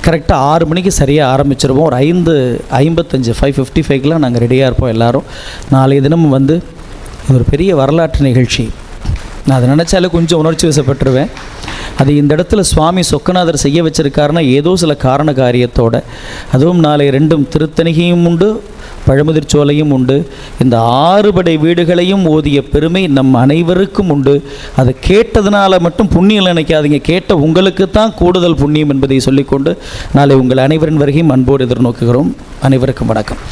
கரெக்டாக 6 மணிக்கு சரியாக ஆரம்பிச்சிருவோம். ஒரு 5:55 5:55க்கெலாம் நாங்கள் ரெடியாக இருப்போம் எல்லோரும். நாளைய தினம் வந்து இது ஒரு பெரிய வரலாற்று நிகழ்ச்சி. நான் அதை நினச்சாலே கொஞ்சம் உணர்ச்சி வசப்பட்டுருவேன். அது இந்த இடத்துல சுவாமி சொக்கநாதர் செய்ய வச்சிருக்காருன்னா ஏதோ சில காரண காரியத்தோடு. அதுவும் நாளை 2 திருத்தணிகையும் உண்டு, பழமுதிர்ச்சோலையும் உண்டு. இந்த 6 படை வீடுகளையும் ஓதிய பெருமை நம் அனைவருக்கும் உண்டு. அதை கேட்டதுனால மட்டும் புண்ணியம் நினைக்காதீங்க, கேட்ட உங்களுக்கு தான் கூடுதல் புண்ணியம் என்பதை சொல்லிக்கொண்டு நாளை உங்கள் அனைவரின் வருகையும் அன்போடு எதிர்நோக்குகிறோம். அனைவருக்கும் வணக்கம்.